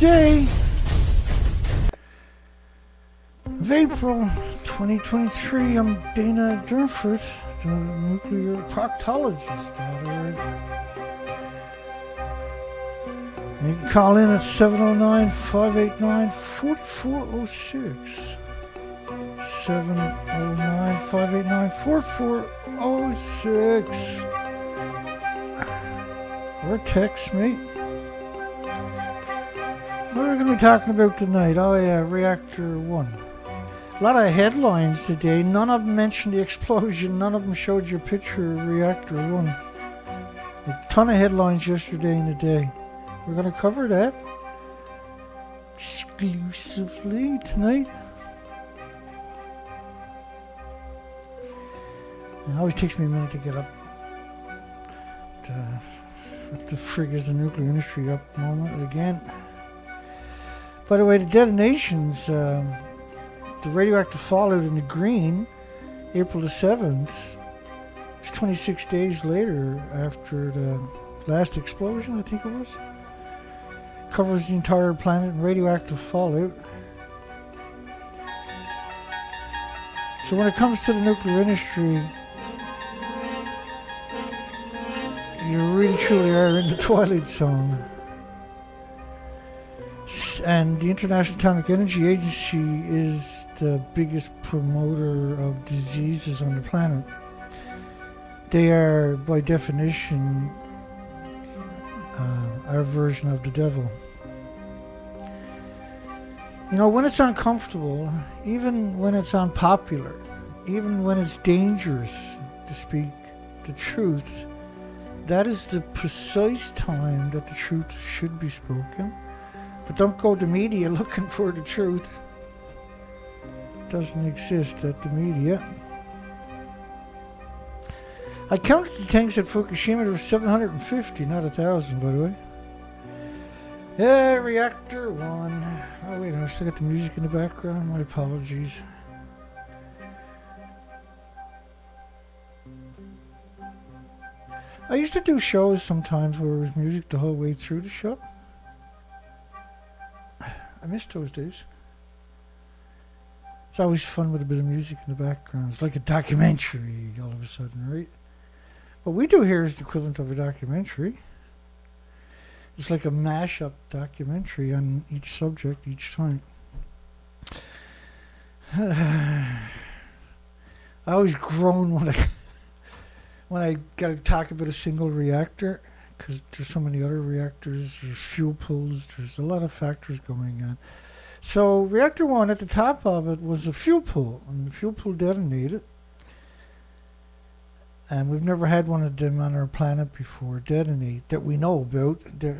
day of April 2023. I'm Dana Durnford, the nuclear proctologist.org. You can call in at 709-589-4406. 709-589-4406. Or text me. What are we going to be talking about tonight? Oh yeah, Reactor 1. A lot of headlines today. None of them mentioned the explosion. None of them showed you a picture of Reactor 1. A ton of headlines yesterday in the day. We're going to cover that exclusively tonight. It always takes me a minute to get up. What the frig is the nuclear industry up moment again? By the way, the detonations, the radioactive fallout in the green, April the 7th, it's 26 days later after the last explosion, I think it was. Covers the entire planet in radioactive fallout. So when it comes to the nuclear industry, you really truly are in the twilight zone. And the International Atomic Energy Agency is the biggest promoter of diseases on the planet. They are, by definition, our version of the devil. You know, when it's uncomfortable, even when it's unpopular, even when it's dangerous to speak the truth, that is the precise time that the truth should be spoken. But don't go to media looking for the truth. It doesn't exist at the media. I counted the tanks at Fukushima. There were 750, not 1,000, by the way. Yeah, Reactor 1. Oh, wait, I still got the music in the background. My apologies. I used to do shows sometimes where there was music the whole way through the show. I miss those days. It's always fun with a bit of music in the background. It's like a documentary all of a sudden, right? What we do here is the equivalent of a documentary. It's like a mash-up documentary on each subject each time. I always groan when I gotta talk about a single reactor, because there's so many other reactors, there's fuel pools, there's a lot of factors going on. So Reactor 1, at the top of it was a fuel pool, and the fuel pool detonated. And we've never had one of them on our planet before detonate that we know about. It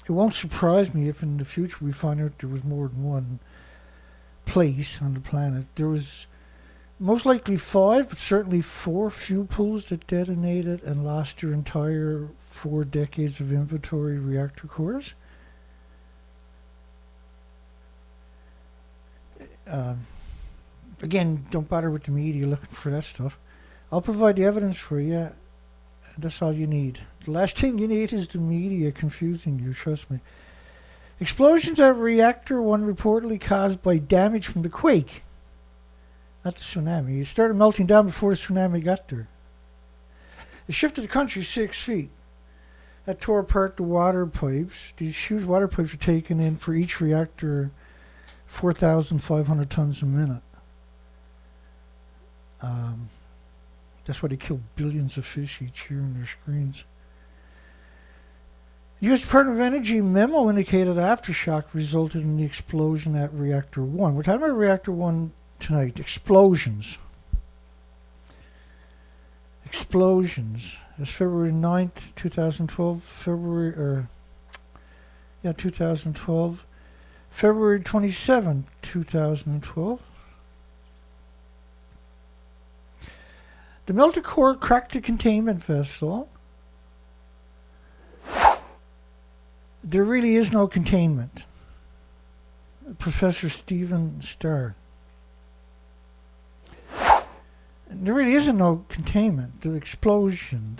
won't surprise me if in the future we find out there was more than one place on the planet. There was most likely 5, but certainly 4 fuel pools that detonated and lost their entire 4 decades of inventory reactor cores. Again, don't bother with the media looking for that stuff. I'll provide the evidence for you. That's all you need. The last thing you need is the media confusing you, trust me. Explosions at Reactor 1 reportedly caused by damage from the quake. Not the tsunami. It started melting down before the tsunami got there. It shifted the country 6 feet. That tore apart the water pipes. These huge water pipes were taken in for each reactor 4,500 tons a minute. That's why they kill billions of fish each year in their screens. The U.S. Department of Energy memo indicated aftershock resulted in the explosion at Reactor 1. We're talking about Reactor 1 tonight. Explosions. That's February 9th, 2012. February 27th, 2012. The melted core cracked the containment vessel. There really is no containment. Professor Stephen Starr. There really isn't no containment. The explosion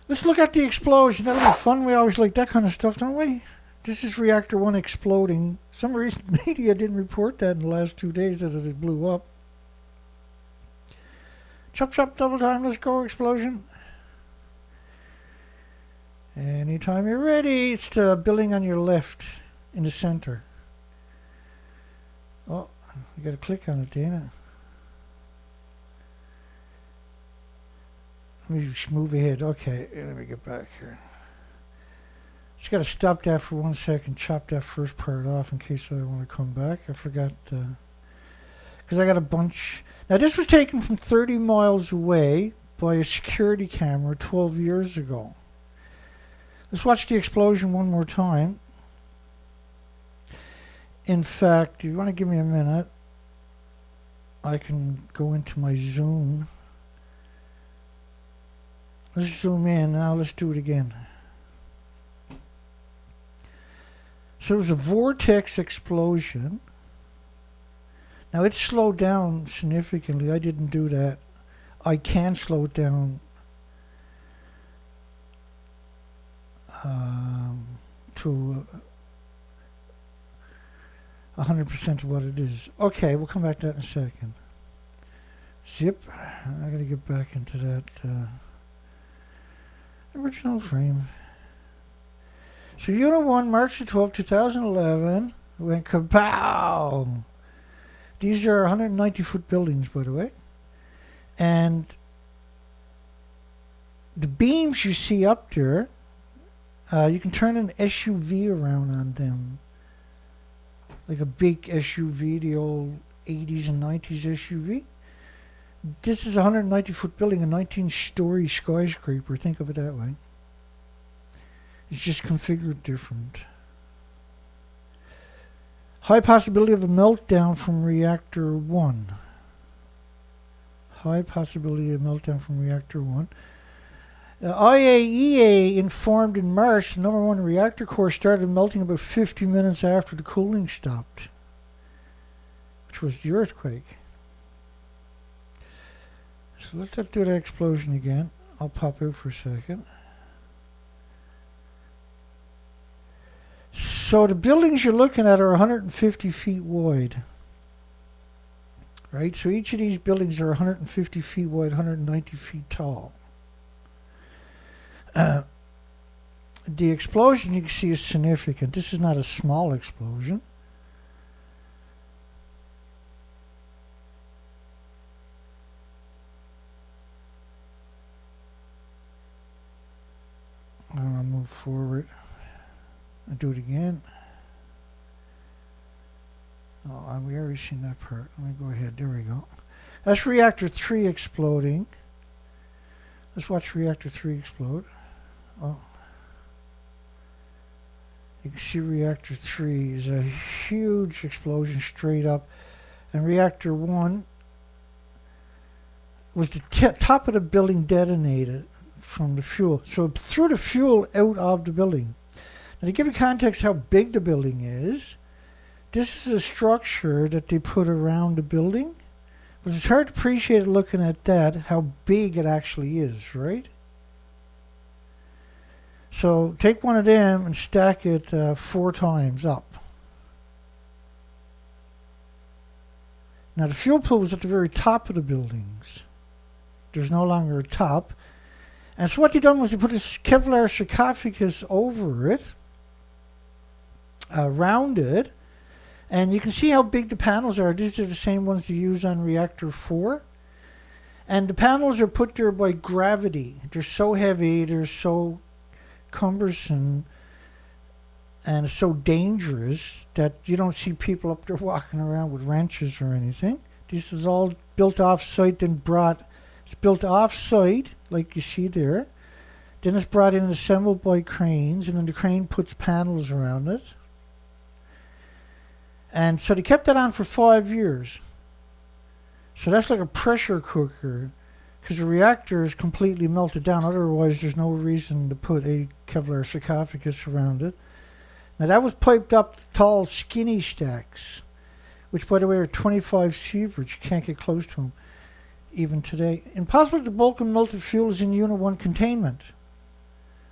Let's look at the explosion. That'll be fun. We always like that kind of stuff, don't we? This is reactor 1 exploding. Some reason media didn't report that in the last 2 days that it blew up. Chop chop double time, let's go, explosion. Anytime you're ready, it's the building on your left in the center. Oh, you gotta click on it, Dana. Let me just move ahead. Okay, let me get back here. Just got to stop that for 1 second, chop that first part off in case I want to come back. I forgot, because I got a bunch. Now, this was taken from 30 miles away by a security camera 12 years ago. Let's watch the explosion one more time. In fact, if you want to give me a minute, I can go into my zoom. Let's zoom in. Now let's do it again. So it was a vortex explosion. Now it slowed down significantly. I didn't do that. I can slow it down to 100% of what it is. Okay, we'll come back to that in a second. Zip. I gotta get back into that original frame. So Unit 1, March the 12th, 2011, went kapow! These are 190-foot buildings, by the way. And the beams you see up there, you can turn an SUV around on them. Like a big SUV, the old 80s and 90s SUV. This is a 190-foot building, a 19-story skyscraper. Think of it that way. It's just configured different. High possibility of a meltdown from reactor 1. High possibility of meltdown from reactor 1. IAEA informed in March the number 1 reactor core started melting about 50 minutes after the cooling stopped, which was the earthquake. So let that do that explosion again. I'll pop out for a second. So the buildings you're looking at are 150 feet wide. Right? So each of these buildings are 150 feet wide, 190 feet tall. The explosion you can see is significant. This is not a small explosion. I'll move forward. I'll do it again. Oh, we already seen that part. Let me go ahead. There we go. That's reactor 3 exploding. Let's watch reactor 3 explode. Oh. You can see reactor 3 is a huge explosion straight up. And reactor 1 was the top of the building detonated from the fuel. So it threw the fuel out of the building. Now to give you context how big the building is, this is a structure that they put around the building. But it's hard to appreciate looking at that, how big it actually is, right? So take one of them and stack it 4 times up. Now the fuel pool was at the very top of the buildings. There's no longer a top. And so what they done was they put this Kevlar sarcophagus over it, around it, and you can see how big the panels are. These are the same ones you use on reactor 4. And the panels are put there by gravity. They're so heavy, they're so cumbersome, and so dangerous that you don't see people up there walking around with wrenches or anything. This is all built off-site and brought. It's built off-site, like you see there. Then it's brought in and assembled by cranes, and then the crane puts panels around it. And so they kept that on for 5 years. So that's like a pressure cooker, because the reactor is completely melted down. Otherwise, there's no reason to put a Kevlar sarcophagus around it. Now that was piped up tall, skinny stacks, which, by the way, are 25 sieverts. You can't get close to them even today. Impossible to bulk and melted fuel is in Unit 1 containment.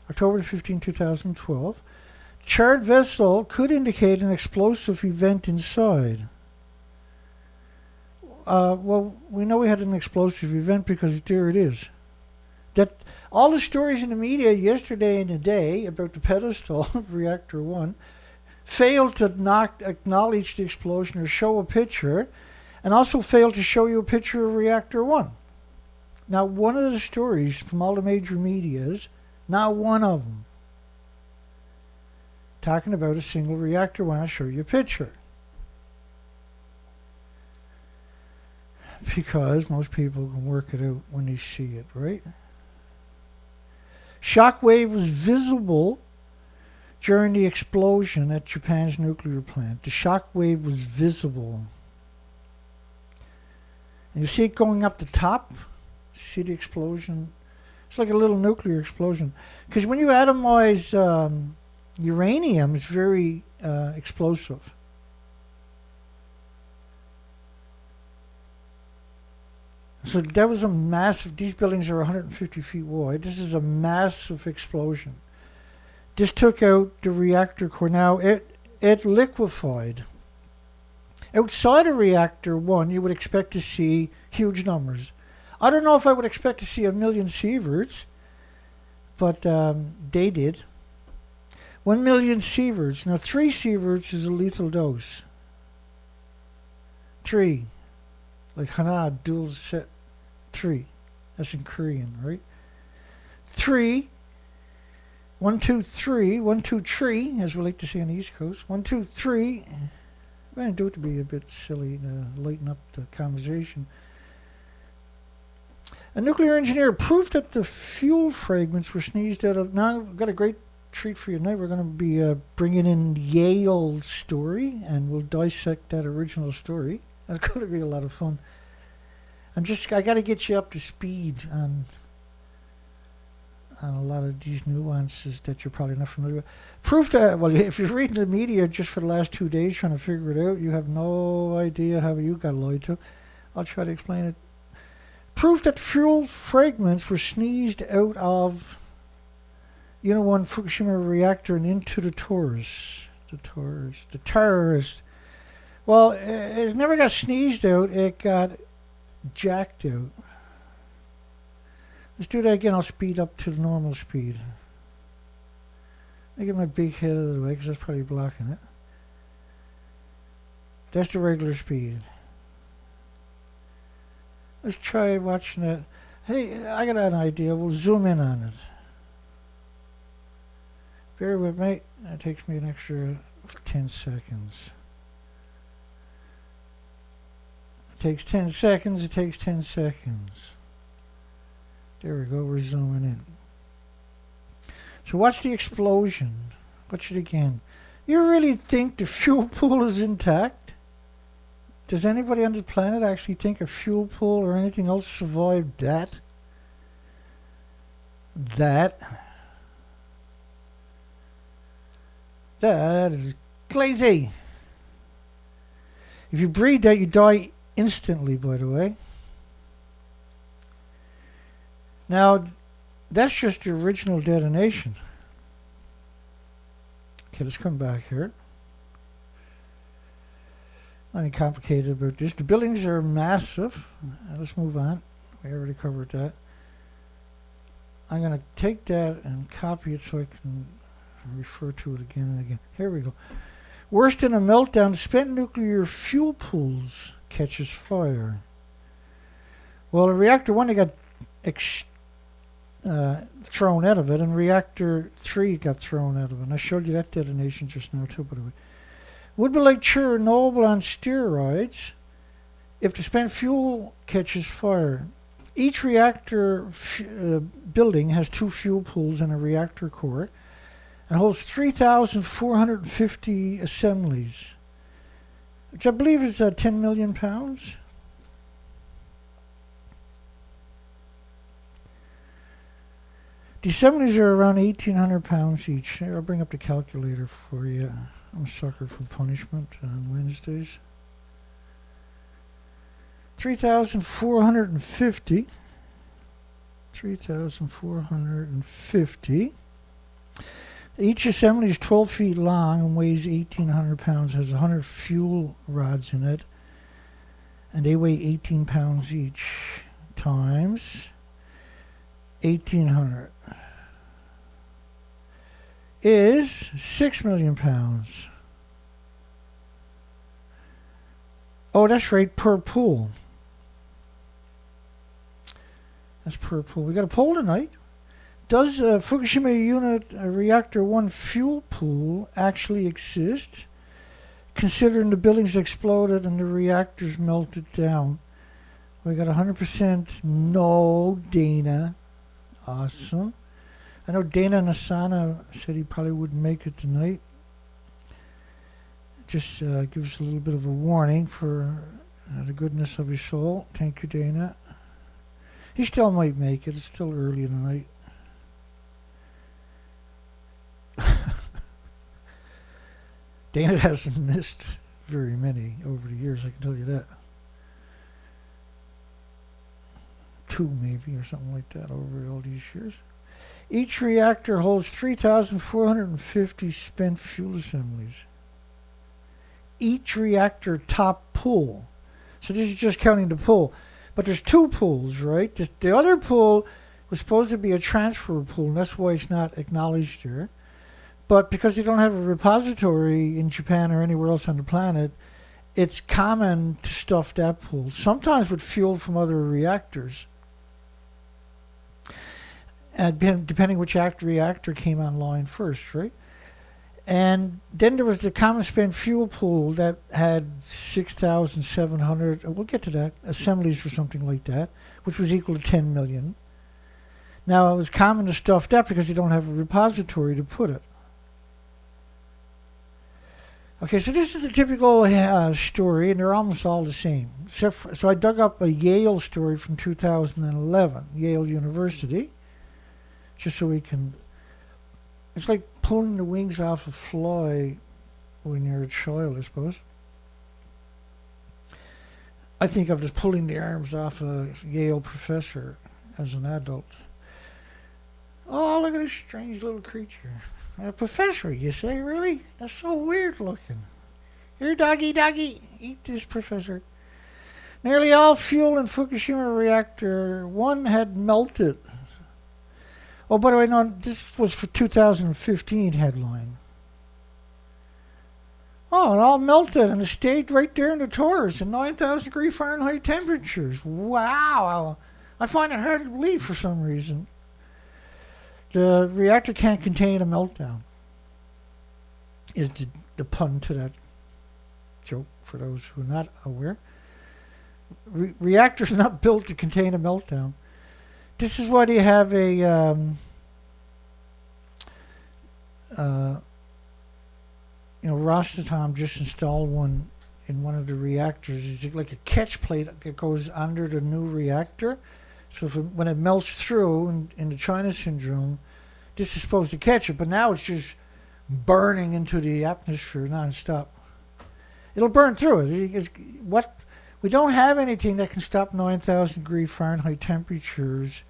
October 15, 2012. Charred vessel could indicate an explosive event inside. Well, we know we had an explosive event because there it is. That all the stories in the media yesterday and today about the pedestal of Reactor 1 failed to not acknowledge the explosion or show a picture, and also failed to show you a picture of Reactor 1. Now, one of the stories from all the major medias, not one of them, talking about a single reactor when I show you a picture. Because most people can work it out when they see it, right? Shock wave was visible during the explosion at Japan's nuclear plant. The shock wave was visible. And you see it going up the top? See the explosion? It's like a little nuclear explosion. Because when you atomize uranium, it's very explosive. So that was a massive, these buildings are 150 feet wide. This is a massive explosion. This took out the reactor core. Now, it liquefied. Outside of Reactor 1, you would expect to see huge numbers. I don't know if I would expect to see 1 million sieverts, but they did. 1 million sieverts. Now, 3 sieverts is a lethal dose. 3. Like Hana, dual set 3. That's in Korean, right? 3. 1, 2, 3. 1, 2, 3, as we like to say on the East Coast. 1, 2, 3. I'm going to do it to be a bit silly to lighten up the conversation. A nuclear engineer proved that the fuel fragments were sneezed out of. Now, I've got a great treat for you tonight. We're going to be bringing in Yale story, and we'll dissect that original story. That's going to be a lot of fun. I got to get you up to speed on a lot of these nuances that you're probably not familiar with. Proof that, well, if you're reading the media just for the last 2 days trying to figure it out, you have no idea how you got lied to. I'll try to explain it. Proof that fuel fragments were sneezed out of one Fukushima reactor and into the torus. The terrorist. Well, it never got sneezed out. It got jacked out. Let's do that again. I'll speed up to the normal speed. I get my big head out of the way because that's probably blocking it. That's the regular speed. Let's try watching it. Hey, I got an idea. We'll zoom in on it. Bear with me. That takes me an extra 10 seconds. It takes 10 seconds. It takes 10 seconds. There we go. We're zooming in. So watch the explosion. Watch it again. You really think the fuel pool is intact? Does anybody on the planet actually think a fuel pool or anything else survived that? That is crazy. If you breathe that, you die instantly, by the way. Now, that's just the original detonation. Okay, let's come back here. Nothing complicated about this. The buildings are massive. Let's move on. We already covered that. I'm going to take that and copy it so I can refer to it again and again. Here we go. Worse than a meltdown, spent nuclear fuel pools catches fire. Well, in Reactor 1, they got thrown out of it, and Reactor 3 got thrown out of it. And I showed you that detonation just now, too, by the way. Would be like Chernobyl on steroids if the spent fuel catches fire. Each reactor building has 2 fuel pools and a reactor core and holds 3,450 assemblies, which I believe is 10 million pounds. The assemblies are around 1,800 pounds each. I'll bring up the calculator for you. I'm a sucker for punishment on Wednesdays. 3,450. 3,450 Each assembly is 12 feet long and weighs 1,800 pounds, has 100 fuel rods in it, and they weigh 18 pounds each, times 1,800 is 6 million pounds. Oh, that's right, per pool. That's per pool. We got a poll tonight. Does Fukushima Unit Reactor 1 fuel pool actually exist, considering the buildings exploded and the reactors melted down? We got 100% no, Dana. Awesome. I know Dana Nasana said he probably wouldn't make it tonight. Just gives a little bit of a warning for the goodness of his soul. Thank you, Dana. He still might make it. It's still early in the night. Dana hasn't missed very many over the years, I can tell you that. 2 maybe, or something like that over all these years. Each reactor holds 3,450 spent fuel assemblies. Each reactor top pool. So this is just counting the pool. But there's 2 pools, right? The other pool was supposed to be a transfer pool, and that's why it's not acknowledged here. But because they don't have a repository in Japan or anywhere else on the planet, it's common to stuff that pool, sometimes with fuel from other reactors. And depending which reactor came online first, right? And then there was the common spent fuel pool that had 6,700, we'll get to that, assemblies or something like that, which was equal to 10 million. Now, it was common to stuff that because they don't have a repository to put it. Okay, so this is a typical story, and they're almost all the same. So I dug up a Yale story from 2011, Yale University, just so we can... It's like pulling the wings off a fly when you're a child, I suppose. I think of just pulling the arms off a Yale professor as an adult. Oh, look at this strange little creature. A professor, you say? Really? That's so weird looking. Here, doggy, doggy. Eat this, professor. Nearly all fuel in Fukushima Reactor 1 had melted. Oh, by the way, no, this was for 2015 headline. Oh, it all melted and it stayed right there in the torus at 9,000 degree Fahrenheit temperatures. Wow. I find it hard to believe for some reason. The reactor can't contain a meltdown, is the pun to that joke, for those who are not aware. Reactors are not built to contain a meltdown. This is why they have a Rosatom just installed one in one of the reactors. It's like a catch plate that goes under the new reactor. So when it melts through in the China syndrome, this is supposed to catch it, but now it's just burning into the atmosphere nonstop. It'll burn through it. We don't have anything that can stop 9,000 degree Fahrenheit temperatures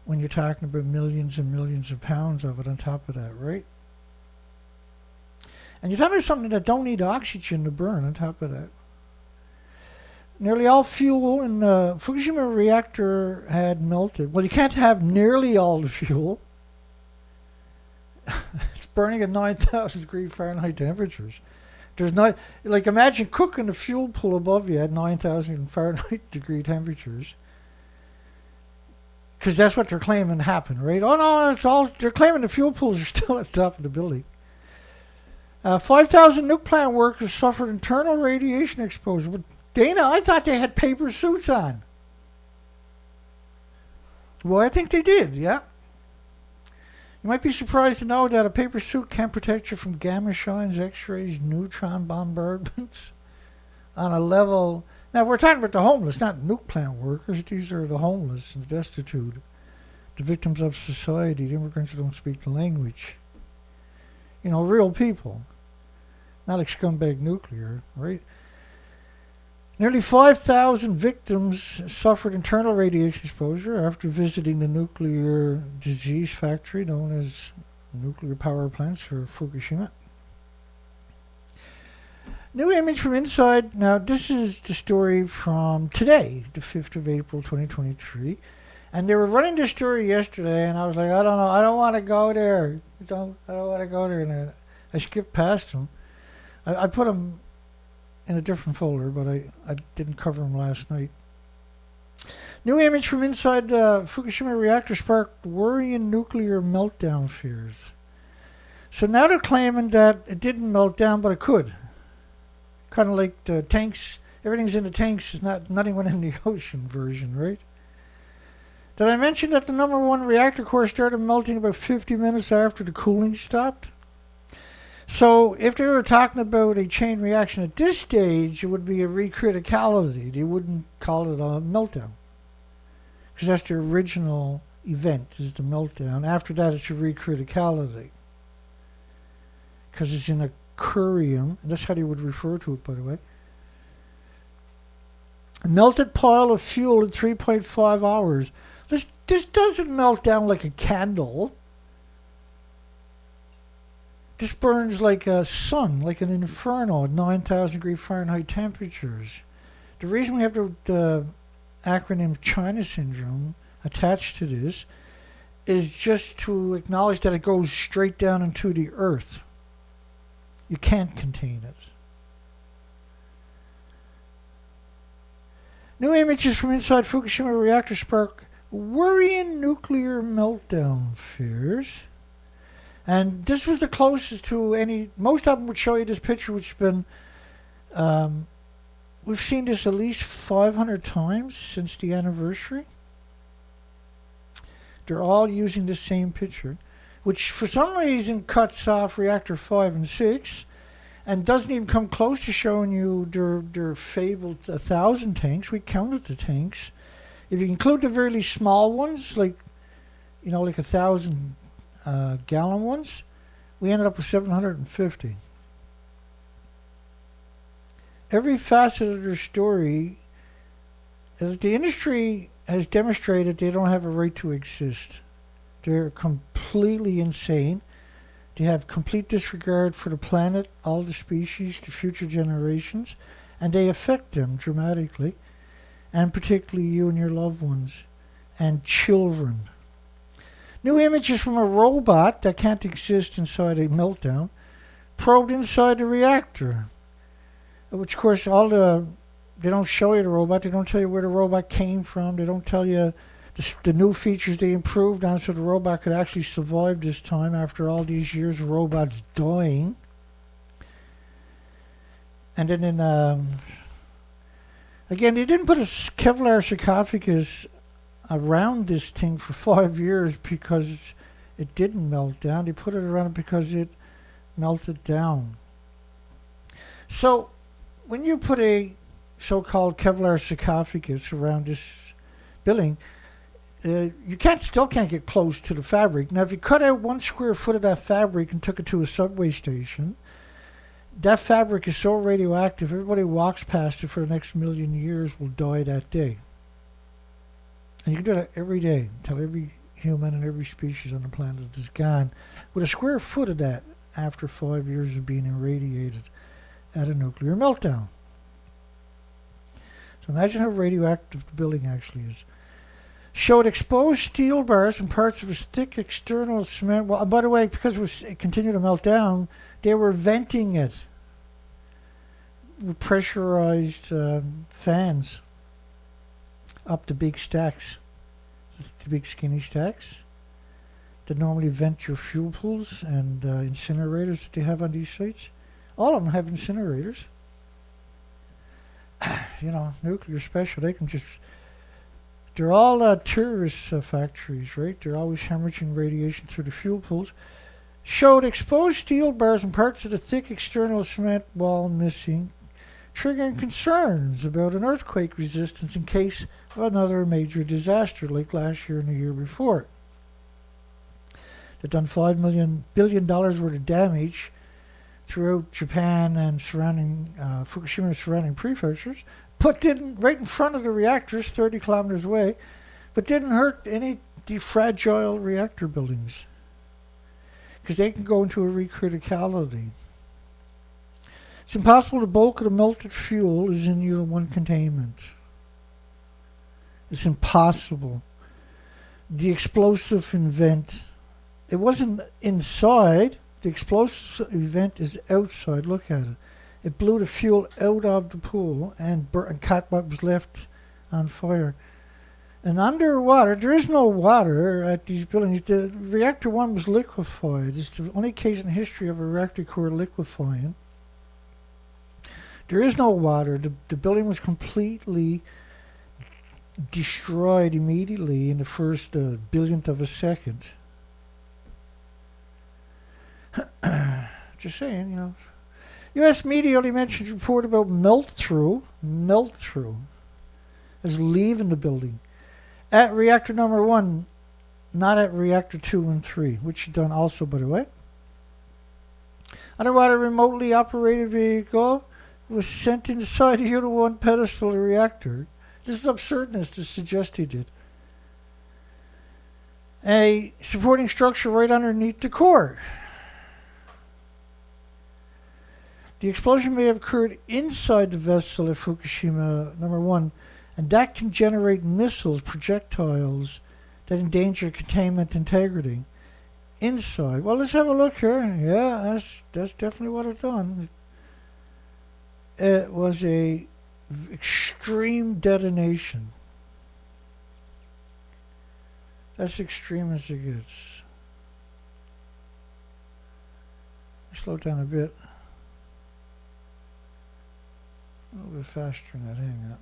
when you're talking about millions and millions of pounds of it on top of that, right? And you're talking about something that don't need oxygen to burn on top of that. Nearly all fuel in the Fukushima reactor had melted. Well, you can't have nearly all the fuel. It's burning at 9,000 degree Fahrenheit temperatures. There's not, like, imagine cooking the fuel pool above you at 9,000 Fahrenheit degree temperatures. Because that's what they're claiming happened, right? Oh no, they're claiming the fuel pools are still at the top of the building. 5,000 nuke plant workers suffered internal radiation exposure. But Dana, I thought they had paper suits on. Well, I think they did, yeah. You might be surprised to know that a paper suit can protect you from gamma shines, X-rays, neutron bombardments on a level... Now, we're talking about the homeless, not nuke plant workers. These are the homeless and the destitute, the victims of society, the immigrants who don't speak the language. You know, real people. Not like scumbag nuclear, right? Nearly 5,000 victims suffered internal radiation exposure after visiting the nuclear disease factory known as nuclear power plants for Fukushima. New image from inside. Now, this is the story from today, the 5th of April, 2023. And they were running this story yesterday, and I was like, I don't know, I don't want to go there. I don't want to go there. And I skipped past them. I put them in a different folder, but I didn't cover them last night. New image from inside the Fukushima reactor sparked worrying nuclear meltdown fears. So now they're claiming that it didn't melt down, but it could. Kind of like the tanks, everything's in the tanks, is nothing went in the ocean version, right? Did I mention that the number one reactor core started melting about 50 minutes after the cooling stopped? So if they were talking about a chain reaction at this stage, it would be a recriticality. They wouldn't call it a meltdown. Because that's the original event, is the meltdown. After that, it's a recriticality. Because it's in a curium, and that's how they would refer to it, by the way. A melted pile of fuel in 3.5 hours. This doesn't melt down like a candle. This burns like a sun, like an inferno at 9,000 degree Fahrenheit temperatures. The reason we have the acronym China Syndrome attached to this is just to acknowledge that it goes straight down into the earth. You can't contain it. New images from inside Fukushima reactor spark worrying nuclear meltdown fears. And this was the closest to any, most of them would show you this picture, which has been, we've seen this at least 500 times since the anniversary. They're all using the same picture, which for some reason cuts off reactor 5 and 6 and doesn't even come close to showing you their fabled 1,000 tanks. We counted the tanks. If you include the really small ones, like 1,000 gallon ones, we ended up with 750. Every facet of their story, the industry has demonstrated they don't have a right to exist. They're completely insane. They have complete disregard for the planet, all the species, the future generations, and they affect them dramatically, and particularly you and your loved ones and children. New images from a robot that can't exist inside a meltdown, probed inside the reactor. Which, of course, they don't show you the robot. They don't tell you where the robot came from. They don't tell you the new features they improved on so the robot could actually survive this time after all these years of robots dying. And then again, they didn't put a Kevlar sarcophagus around this thing for 5 years because it didn't melt down. They put it around it because it melted down. So when you put a so-called Kevlar sarcophagus around this building, you still can't get close to the fabric. Now, if you cut out 1 square foot of that fabric and took it to a subway station, that fabric is so radioactive, everybody who walks past it for the next million years will die that day. And you can do that every day until every human and every species on the planet is gone with a square foot of that after 5 years of being irradiated at a nuclear meltdown. So imagine how radioactive the building actually is. Showed exposed steel bars and parts of a thick external cement. Well, by the way, because it continued to melt down, they were venting it with pressurized fans up the big stacks, the big skinny stacks that normally vent your fuel pools and incinerators that they have on these sites. All of them have incinerators. Nuclear special, they're all tourist factories, right? They're always hemorrhaging radiation through the fuel pools. Showed exposed steel bars and parts of the thick external cement wall missing, triggering concerns about an earthquake resistance in case of another major disaster like last year and the year before. They've done $5 billion worth of damage throughout Japan and Fukushima surrounding prefectures, but didn't, right in front of the reactors, 30 kilometers away, but didn't hurt any fragile reactor buildings. because they can go into a recriticality. It's impossible. The bulk of the melted fuel is in Unit 1 containment. It's impossible. The explosive event, it wasn't inside. The explosive event is outside. Look at it. It blew the fuel out of the pool and caught what was left on fire. And underwater, there is no water at these buildings. The reactor 1 was liquefied. It's the only case in history of a reactor core liquefying. There is no water. The building was completely destroyed immediately in the first billionth of a second. Just saying, you know. U.S. media only mentions report about melt-through as leaving the building. At reactor number 1, not at reactor 2 and 3, which is done also, by the way. Underwater remotely operated vehicle was sent inside the Unit 1 pedestal reactor. This is absurdness to suggest he did. A supporting structure right underneath the core. The explosion may have occurred inside the vessel at Fukushima number 1, and that can generate missiles, projectiles that endanger containment integrity. Inside. Well, let's have a look here. Yeah, that's definitely what it done. It was a extreme detonation. That's extreme as it gets. Slow down a bit. A little bit faster than that. Hang on.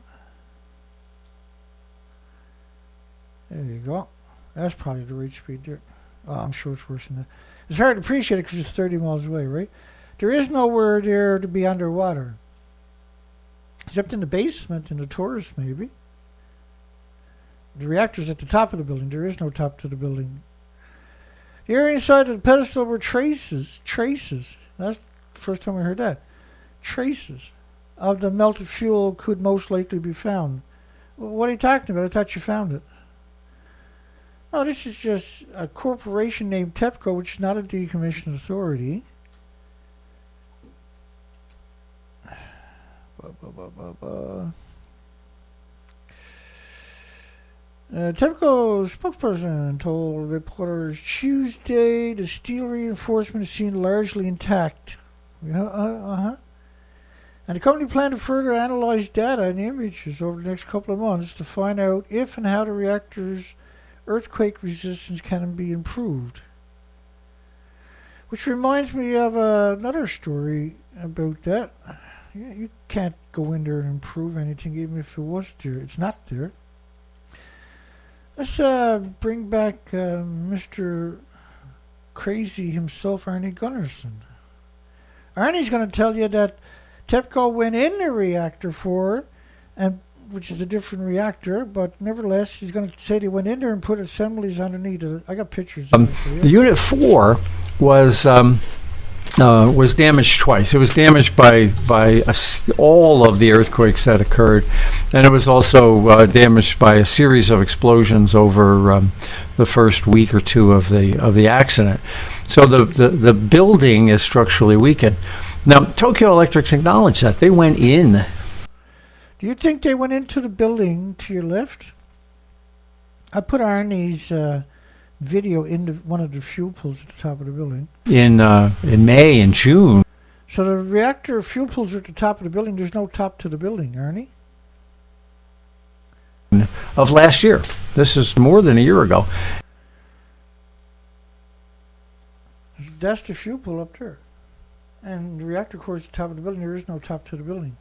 There you go. That's probably the rate speed there. Oh, I'm sure it's worse than that. It's hard to appreciate it because it's 30 miles away, right? There is nowhere there to be underwater. Except in the basement, in the torus, maybe. The reactor's at the top of the building. There is no top to the building. The area inside of the pedestal were traces. Traces. That's the first time I heard that. Traces of the melted fuel could most likely be found. What are you talking about? I thought you found it. Oh, this is just a corporation named TEPCO, which is not a decommissioned authority. TEPCO spokesperson told reporters Tuesday the steel reinforcement is seen largely intact. And the company planned to further analyze data and images over the next couple of months to find out if and how the reactor's earthquake resistance can be improved. Which reminds me of another story about that. You can't go in there and improve anything even if it was there. It's not there. Let's bring back Mr. Crazy himself, Arnie Gunnarsson. Arnie's going to tell you that TEPCO went in the reactor for it, and which is a different reactor, but nevertheless, he's going to say they went in there and put assemblies underneath it. I got pictures of it. The Unit 4 was damaged twice. It was damaged by all of the earthquakes that occurred, and it was also damaged by a series of explosions over the first week or two of the accident. So the building is structurally weakened. Now, Tokyo Electric's acknowledged that. They went in. Do you think they went into the building to your left? I put Arnie's video into one of the fuel pools at the top of the building. In May and June. So the reactor fuel pools are at the top of the building. There's no top to the building, Arnie. Of last year. This is more than a year ago. That's the fuel pool up there. And the reactor core is at the top of the building. There is no top to the building.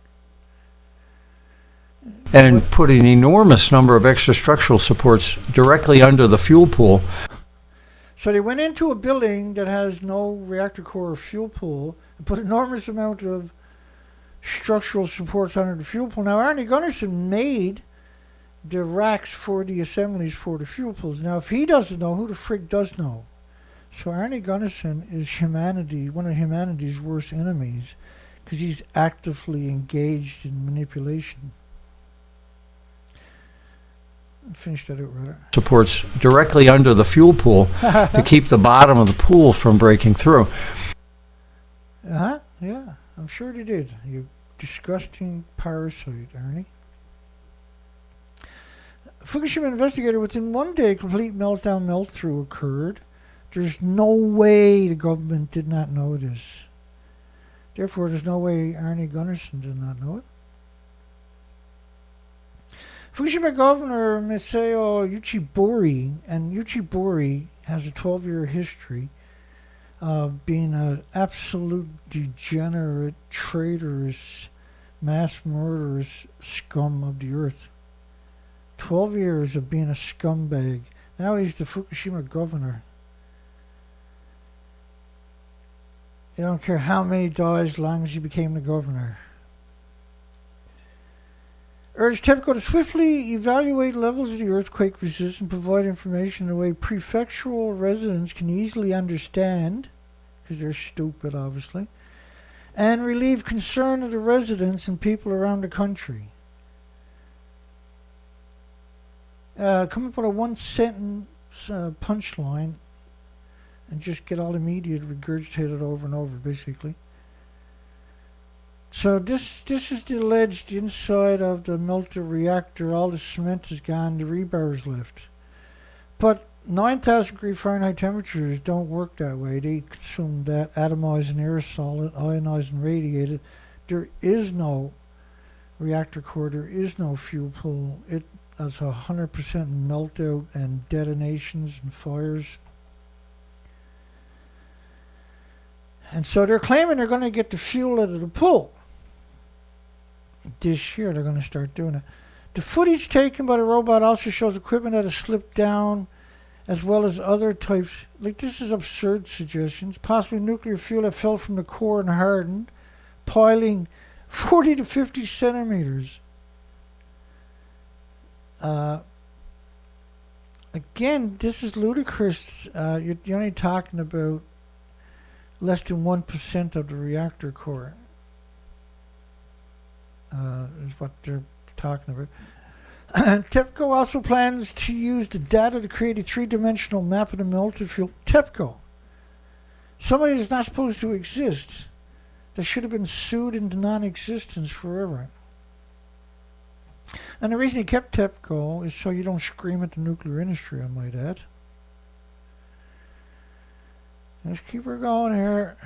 And put an enormous number of extra structural supports directly under the fuel pool. So they went into a building that has no reactor core or fuel pool and put an enormous amount of structural supports under the fuel pool. Now, Arnie Gunnarsson made the racks for the assemblies for the fuel pools. Now, if he doesn't know, who the frig does know? So Arnie Gunnarsson is humanity, one of humanity's worst enemies, because he's actively engaged in manipulation. Finish that out, rather. supports directly under the fuel pool to keep the bottom of the pool from breaking through. Uh-huh, yeah. I'm sure they did. You disgusting parasite, Ernie. Fukushima investigator, within 1 day, complete meltdown melt-through occurred. There's no way the government did not know this. Therefore, there's no way Arnie Gunnarsson did not know it. Fukushima Governor Masao Uchibori, and Uchibori has a 12-year history of being an absolute degenerate, traitorous, mass murderous scum of the earth. 12 years of being a scumbag. Now he's the Fukushima governor. You don't care how many die as long as he became the governor. Urged TEPCO to swiftly evaluate levels of the earthquake resistance and provide information in a way prefectural residents can easily understand, because they're stupid, obviously, and relieve concern of the residents and people around the country. Come up with a one-sentence punchline and just get all the media to regurgitate it over and over, basically. So this is the alleged inside of the melted reactor. All the cement is gone, the rebar is left. But 9,000 degree Fahrenheit temperatures don't work that way. They consume that, atomize an aerosol, ionize and radiate it. There is no reactor core, there is no fuel pool. It has 100% meltdown and detonations and fires. And so they're claiming they're going to get the fuel out of the pool. This year they're going to start doing it. The footage taken by the robot also shows equipment that has slipped down, as well as other types. Like, this is absurd suggestions. Possibly nuclear fuel that fell from the core and hardened, piling 40 to 50 centimeters. Again, this is ludicrous. You're only talking about less than 1% of the reactor core. Is what they're talking about. TEPCO also plans to use the data to create a three-dimensional map of the melted fuel. TEPCO. Somebody that's not supposed to exist. That should have been sued into non-existence forever. And the reason he kept TEPCO is so you don't scream at the nuclear industry, I might add. Let's keep her going here.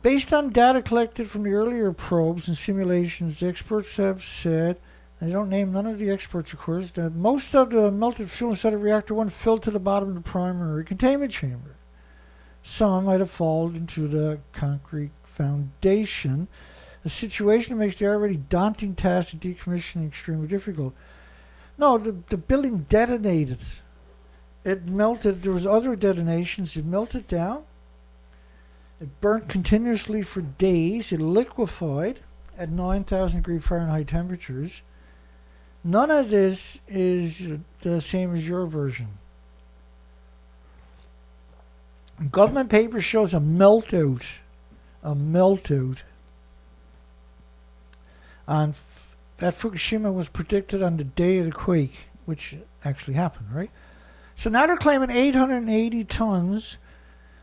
Based on data collected from the earlier probes and simulations, the experts have said, and they don't name none of the experts, of course, that most of the melted fuel inside of reactor 1 fell to the bottom of the primary containment chamber. Some might have fallen into the concrete foundation, a situation that makes the already daunting task of decommissioning extremely difficult. No, the building detonated. It melted. There was other detonations. It melted down. It burnt continuously for days. It liquefied at 9,000 degree Fahrenheit temperatures. None of this is the same as your version. Government paper shows a meltout. A meltout. At Fukushima was predicted on the day of the quake, which actually happened, right? So now they're claiming 880 tons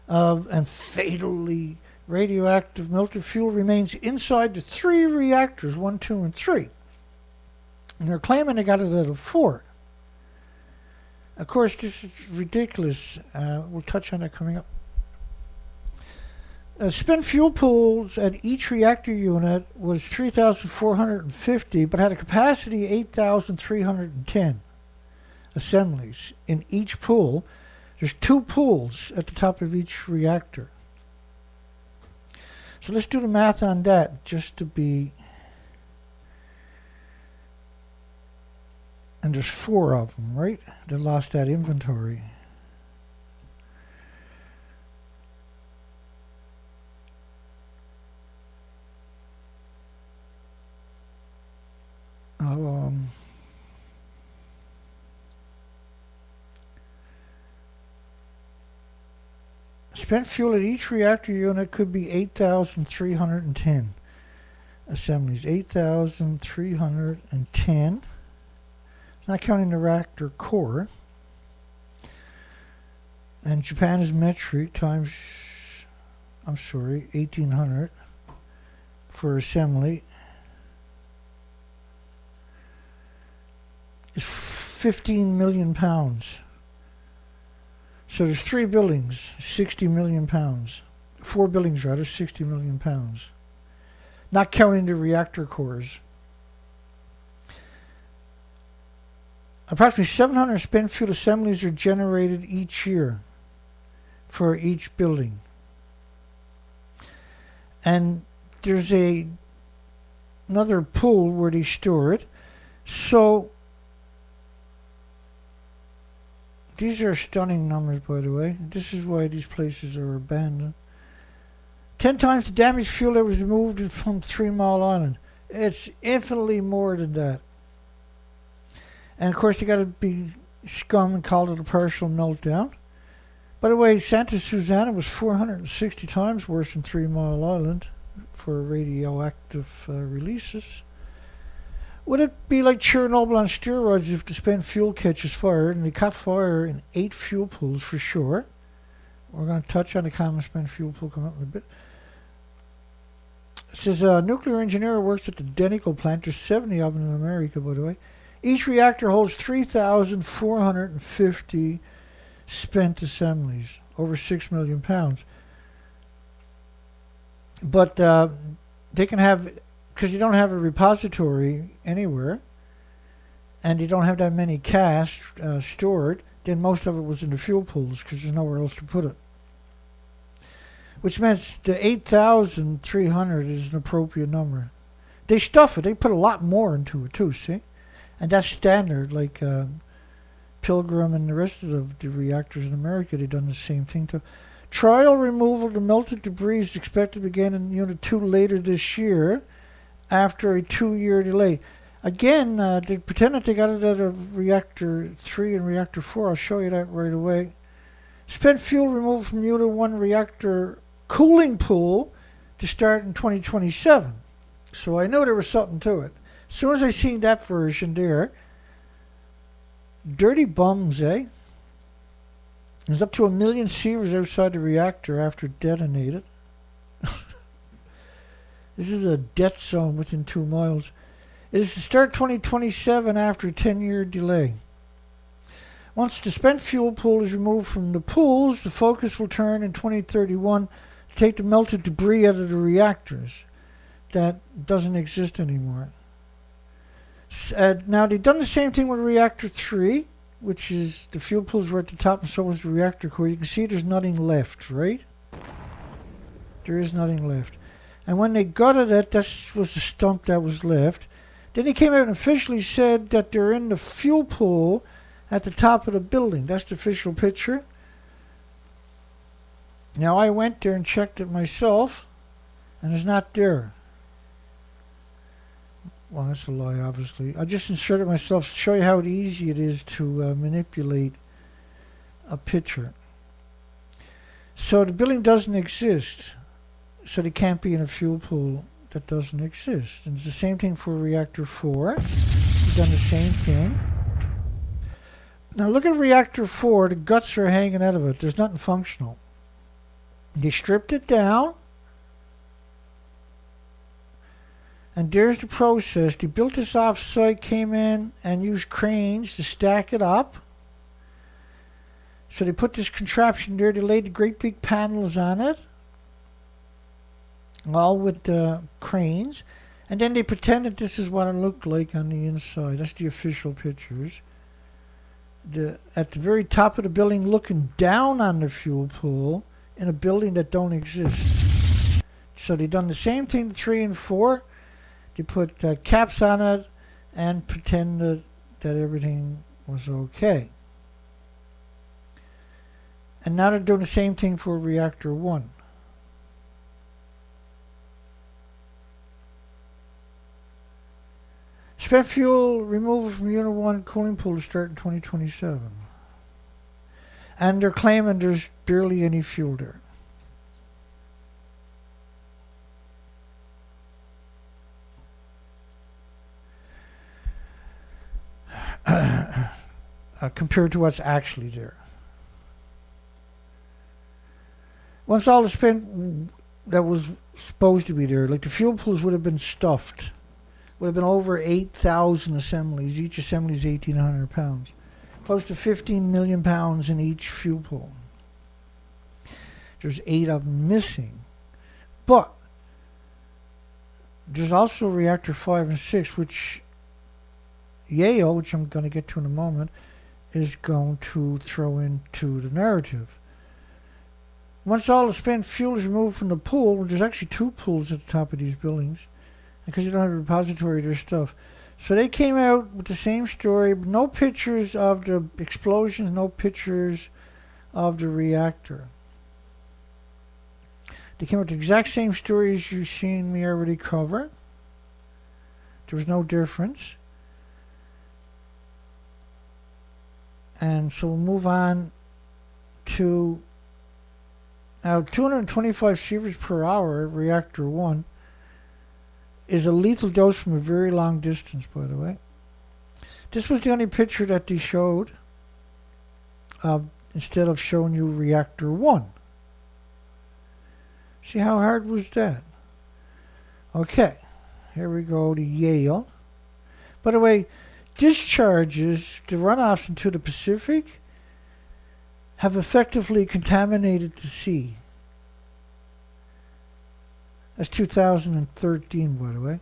of and fatally radioactive melted fuel remains inside the 3 reactors, 1, 2, and 3. And they're claiming they got it out of 4. Of course, this is ridiculous. We'll touch on that coming up. Spent fuel pools at each reactor unit was 3,450, but had a capacity of 8,310 assemblies. In each pool, there's 2 pools at the top of each reactor. So let's do the math on that, just to be... And there's 4 of them, right? That lost that inventory. Spent fuel at each reactor unit could be 8,310 assemblies. 8,310. not counting the reactor core. And Japan is metric times, 1800 for assembly is 15 million pounds. So there's 3 buildings, 60 million pounds. 4 buildings rather, 60 million pounds. Not counting the reactor cores. Approximately 700 spent fuel assemblies are generated each year for each building. And there's another pool where they store it. So these are stunning numbers, by the way. This is why these places are abandoned. 10 times the damaged fuel that was removed from 3 Mile Island. It's infinitely more than that. And of course, they got to be scum and called it a partial meltdown. By the way, Santa Susana was 460 times worse than 3 Mile Island for radioactive releases. Would it be like Chernobyl on steroids if the spent fuel catches fire? And they caught fire in 8 fuel pools for sure. We're going to touch on the common spent fuel pool coming up in a bit. It says a nuclear engineer works at the Denico plant. There's 70 of them in America, by the way. Each reactor holds 3,450 spent assemblies, over 6 million pounds. But they can have, because you don't have a repository anywhere, and you don't have that many casks stored, then most of it was in the fuel pools because there's nowhere else to put it. Which means the 8,300 is an appropriate number. They stuff it. They put a lot more into it too, see? And that's standard, like Pilgrim and the rest of the reactors in America, they've done the same thing too. Trial removal of the melted debris is expected to begin in Unit 2 later this year, after a 2-year delay. Again, they pretend that they got it out of Reactor 3 and Reactor 4. I'll show you that right away. Spent fuel removed from Unit 1 reactor cooling pool to start in 2027. So I know there was something to it. As soon as I seen that version there, dirty bums, eh? There's up to 1 million sievers outside the reactor after it detonated. This is a death zone within 2 miles. It is to start 2027 after a 10-year delay. Once the spent fuel pool is removed from the pools, the focus will turn in 2031 to take the melted debris out of the reactors. That doesn't exist anymore. Now, they've done the same thing with Reactor 3, which is the fuel pools were at the top and so was the reactor core. You can see there's nothing left, right? There is nothing left. And when they gutted it, that was the stump that was left. Then they came out and officially said that they're in the fuel pool at the top of the building. That's the official picture. Now, I went there and checked it myself, and it's not there. Well, that's a lie, obviously. I just inserted myself to show you how easy it is to manipulate a picture. So the building doesn't exist. So they can't be in a fuel pool that doesn't exist. And it's the same thing for Reactor 4. We've done the same thing. Now look at Reactor 4. The guts are hanging out of it. There's nothing functional. They stripped it down. And there's the process. They built this off-site, came in and used cranes to stack it up. So they put this contraption there. They laid the great big panels on it, all with cranes. And then they pretended this is what it looked like on the inside. That's the official pictures. At the very top of the building, looking down on the fuel pool in a building that don't exist. So they done the same thing to 3 and 4. They put caps on it and pretended that everything was okay. And now they're doing the same thing for Reactor 1. Spent fuel removal from Unit 1 cooling pool to start in 2027. And they're claiming there's barely any fuel there. compared to what's actually there. Once all the spent that was supposed to be there, like the fuel pools would have been stuffed, would have been over 8,000 assemblies. Each assembly is 1,800 pounds. Close to 15 million pounds in each fuel pool. There's 8 of them missing. But there's also reactor 5 and 6, which Yale, which I'm going to get to in a moment, is going to throw into the narrative. Once all the spent fuel is removed from the pool, there's actually 2 pools at the top of these buildings, because you don't have a repository of their stuff. So they came out with the same story, but no pictures of the explosions, no pictures of the reactor. They came out with the exact same story as you've seen me already cover. There was no difference. And so we'll move on to now 225 sieverts per hour at reactor 1 is a lethal dose from a very long distance, by the way. This was the only picture that they showed instead of showing you reactor 1. See how hard was that? Okay, here we go to Yale. By the way, discharges, the runoffs into the Pacific, have effectively contaminated the sea. That's 2013, by the way.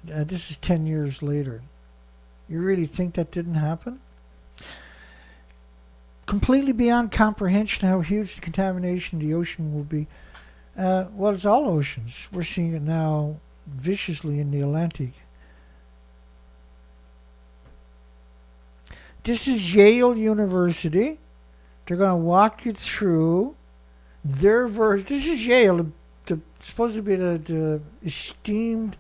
This is 10 years later. You really think that didn't happen? Completely beyond comprehension how huge the contamination of the ocean will be. Well, it's all oceans. We're seeing it now viciously in the Atlantic. This is Yale University. They're going to walk you through their version. This is Yale, supposed to be the esteemed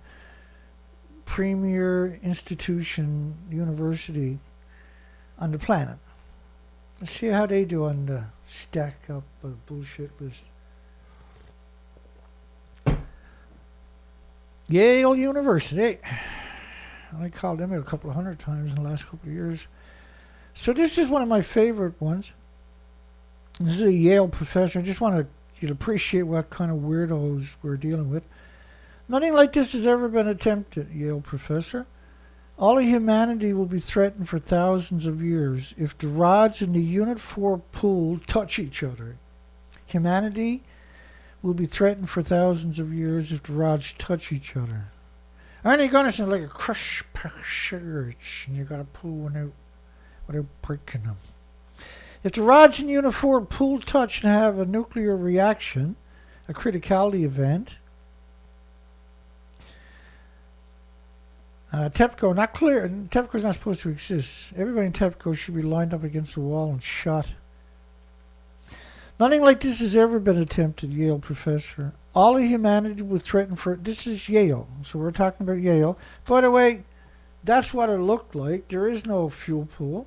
premier institution, university on the planet. Let's see how they do on the stack up bullshit list. Yale University. I called them out a couple of hundred times in the last couple of years. So this is one of my favorite ones. This is a Yale professor. I just want you to appreciate what kind of weirdos we're dealing with. Nothing like this has ever been attempted, Yale professor. All of humanity will be threatened for thousands of years if the rods in the Unit 4 pool touch each other. Humanity will be threatened for thousands of years if the rods touch each other. Aren't you going to sound like a crushed pack of cigarettes and you got to pull one out without breaking them? If the rods in Unit 4 pool touch and have a nuclear reaction, a criticality event, TEPCO, not clear. TEPCO is not supposed to exist. Everybody in TEPCO should be lined up against the wall and shot. Nothing like this has ever been attempted, Yale professor. All of humanity was threatened for... This is Yale, so we're talking about Yale. By the way, that's what it looked like. There is no fuel pool.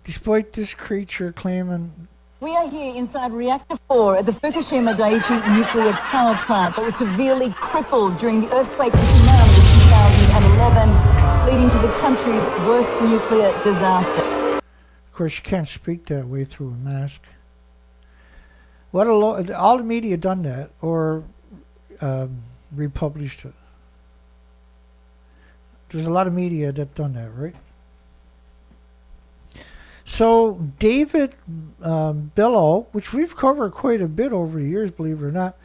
Despite this creature claiming... We are here inside Reactor 4 at the Fukushima Daiichi nuclear power plant that was severely crippled during the earthquake and tsunami of 2011, leading to the country's worst nuclear disaster. Of course, you can't speak that way through a mask. All the media done that or republished it. There's a lot of media that done that, right? So David Bellow, which we've covered quite a bit over the years, believe it or not,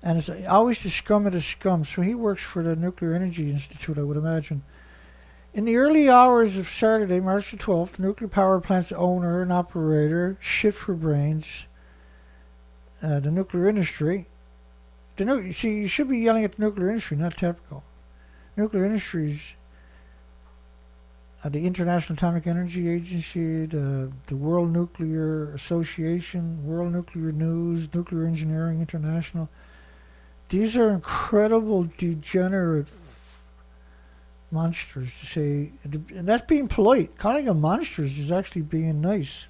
and it's always the scum of the scum. So he works for the Nuclear Energy Institute, I would imagine. In the early hours of Saturday, March the 12th, the nuclear power plant's owner and operator, shit for brains, the nuclear industry. See, you should be yelling at the nuclear industry, not TEPCO. Nuclear industries, the International Atomic Energy Agency, the World Nuclear Association, World Nuclear News, Nuclear Engineering International. These are incredible degenerate monsters, to say, and that's being polite. Calling them monsters is actually being nice.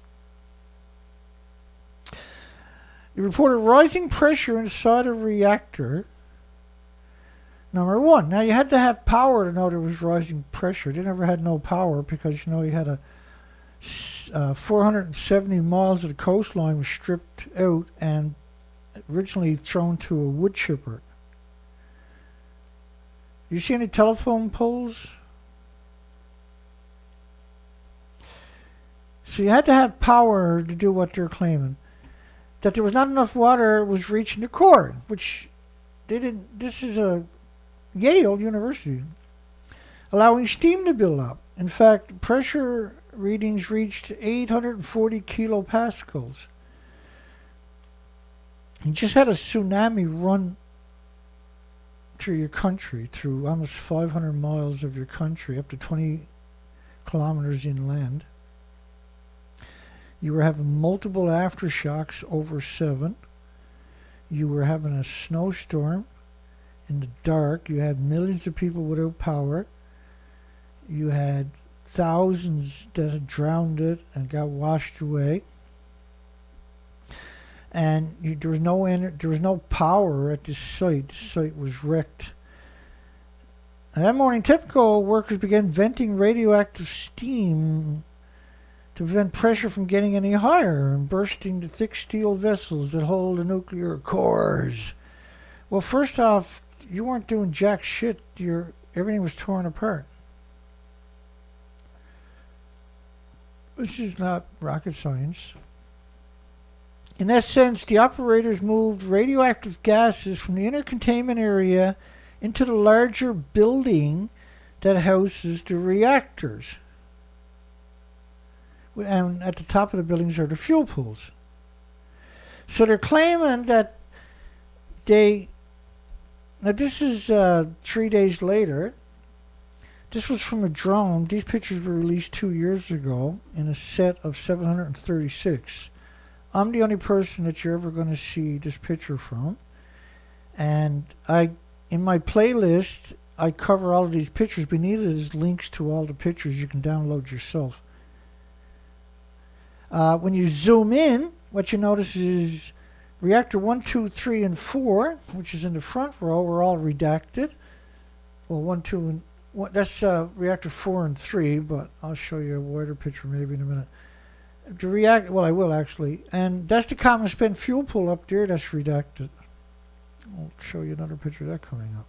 It reported rising pressure inside a reactor number one. Now, you had to have power to know there was rising pressure. They never had no power because, you had a 470 miles of the coastline was stripped out and originally thrown to a wood chipper. You see any telephone poles? So you had to have power to do what they're claiming. That there was not enough water was reaching the core, which they didn't. This is a Yale University, allowing steam to build up. In fact, pressure readings reached 840 kilopascals. You just had a tsunami run through your country, through almost 500 miles of your country, up to 20 kilometers inland. You were having multiple aftershocks over 7. You were having a snowstorm in the dark. You had millions of people without power. You had thousands that had drowned it and got washed away. And there was no power at this site. The site was wrecked. And that morning, TEPCO workers began venting radioactive steam to prevent pressure from getting any higher and bursting the thick steel vessels that hold the nuclear cores. Well, first off, you weren't doing jack shit. Everything was torn apart. This is not rocket science. In that sense, the operators moved radioactive gases from the inner containment area into the larger building that houses the reactors. And at the top of the buildings are the fuel pools. So they're claiming that now this is 3 days later. This was from a drone. These pictures were released 2 years ago in a set of 736. I'm the only person that you're ever going to see this picture from. And in my playlist, I cover all of these pictures. Beneath it is links to all the pictures you can download yourself. When you zoom in, what you notice is reactor 1, 2, 3, and 4, which is in the front row, are all redacted. Well, 1, 2, and 1, that's reactor 4 and 3, but I'll show you a wider picture maybe in a minute. Well, I will actually. And that's the common spent fuel pool up there that's redacted. I'll show you another picture of that coming up.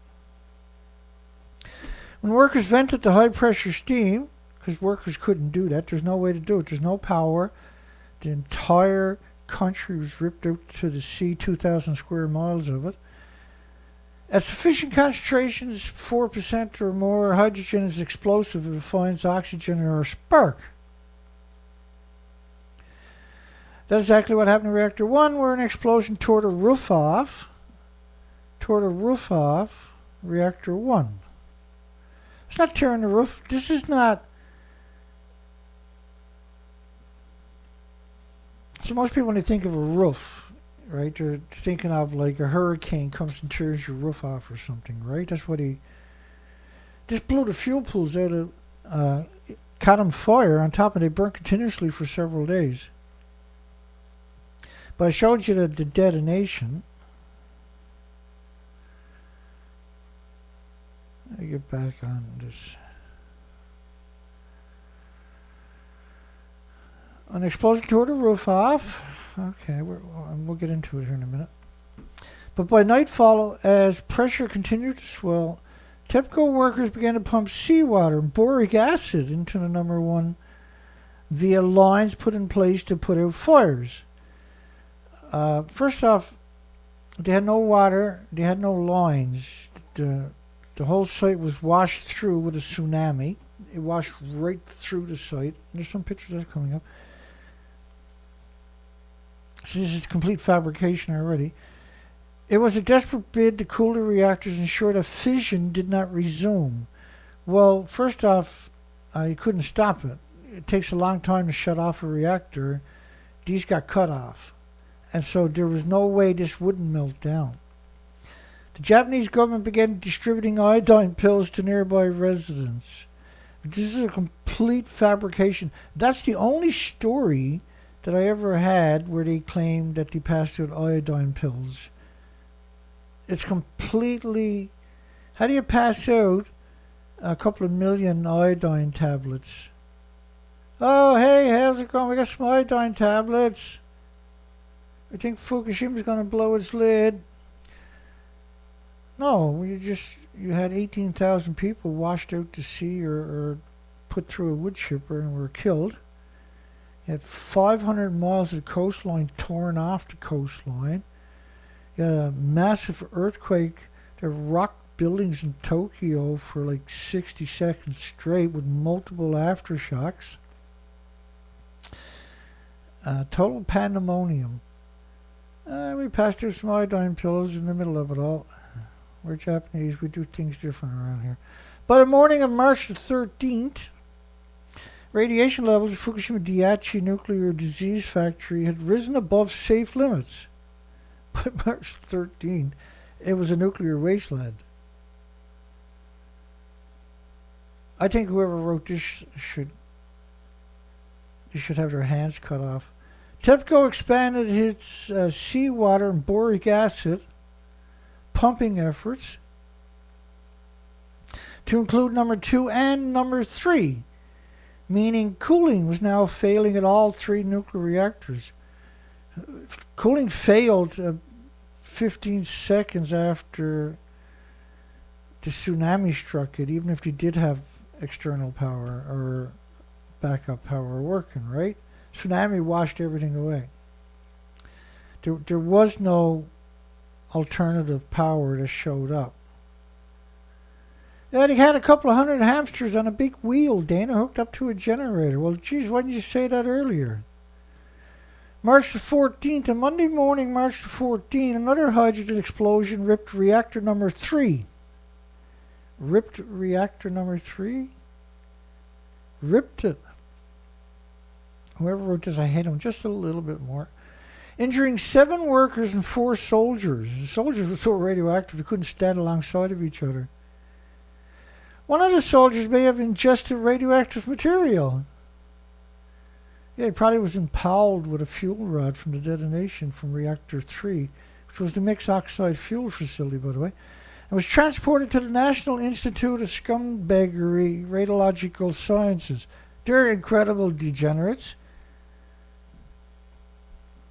When workers vented the high pressure steam, because workers couldn't do that, there's no way to do it, there's no power. The entire country was ripped out to the sea, 2,000 square miles of it. At sufficient concentrations, 4% or more, hydrogen is explosive. It finds oxygen or a spark. That's exactly what happened in reactor 1, where an explosion tore the roof off. Reactor 1. It's not tearing the roof. This is not. So most people, when they think of a roof, right, they're thinking of like a hurricane comes and tears your roof off or something, right? That's what this blew the fuel pools out of, caught on fire on top, and they burned continuously for several days. But I showed you the detonation. Let me get back on this. An explosion tore the roof off. Okay, we'll get into it here in a minute. But by nightfall, as pressure continued to swell, TEPCO workers began to pump seawater and boric acid into the number 1 via lines put in place to put out fires. First off, they had no water, they had no lines. The whole site was washed through with a tsunami. It washed right through the site. There's some pictures that are coming up. So this is complete fabrication already. It was a desperate bid to cool the reactors and ensure that fission did not resume. Well, first off, you couldn't stop it. It takes a long time to shut off a reactor. These got cut off. And so there was no way this wouldn't melt down. The Japanese government began distributing iodine pills to nearby residents. This is a complete fabrication. That's the only story that I ever had where they claimed that they passed out iodine pills. It's completely How do you pass out a couple of million iodine tablets? Oh, hey, how's it going? We got some iodine tablets. I think Fukushima's going to blow its lid. No, you had 18,000 people washed out to sea or put through a wood chipper and were killed. You had 500 miles of coastline torn off the coastline. You had a massive earthquake that rocked buildings in Tokyo for like 60 seconds straight with multiple aftershocks. Total pandemonium. We passed through some iodine pills in the middle of it all. We're Japanese, we do things different around here. By the morning of March the 13th, radiation levels at Fukushima Daiichi nuclear disease factory had risen above safe limits. By March 13th, it was a nuclear wasteland. I think whoever wrote this should have their hands cut off. TEPCO expanded its seawater and boric acid pumping efforts to include number 2 and number 3, meaning cooling was now failing at all 3 nuclear reactors. Cooling failed 15 seconds after the tsunami struck it, even if they did have external power or backup power working, right? Tsunami washed everything away. There was no alternative power that showed up. Yeah, they had a couple of hundred hamsters on a big wheel, Dana, hooked up to a generator. Well, geez, why didn't you say that earlier? March the 14th, on Monday morning, March the 14th, another hydrogen explosion ripped reactor number 3. Ripped reactor number 3? Ripped it. Whoever wrote this, I hate him just a little bit more. Injuring 7 workers and 4 soldiers. The soldiers were so radioactive they couldn't stand alongside of each other. One of the soldiers may have ingested radioactive material. Yeah, he probably was impaled with a fuel rod from the detonation from reactor 3, which was the mixed oxide fuel facility, by the way, and was transported to the National Institute of Scumbaggery Radiological Sciences. They're incredible degenerates.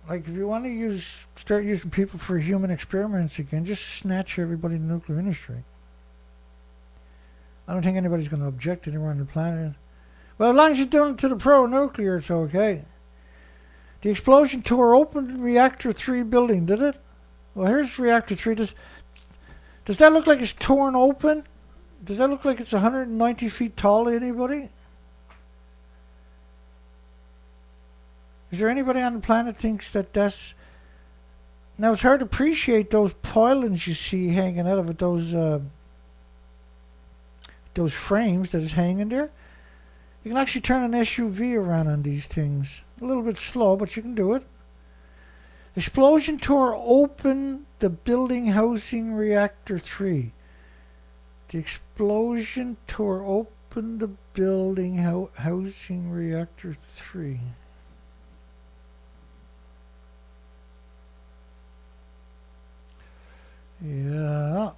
Like, if you want to start using people for human experiments again, just snatch everybody in the nuclear industry. I don't think anybody's going to object anywhere on the planet. Well, as long as you're doing it to the pro-nuclear, it's okay. The explosion tore open reactor 3 building, did it? Well, here's reactor 3. Does that look like it's torn open? Does that look like it's 190 feet tall to anybody? Is there anybody on the planet thinks that that's... Now, it's hard to appreciate those pylons you see hanging out of it, those frames that is hanging there. You can actually turn an SUV around on these things. A little bit slow, but you can do it. Explosion tore open the building housing reactor 3. The explosion tore open the building housing reactor 3. Yeah.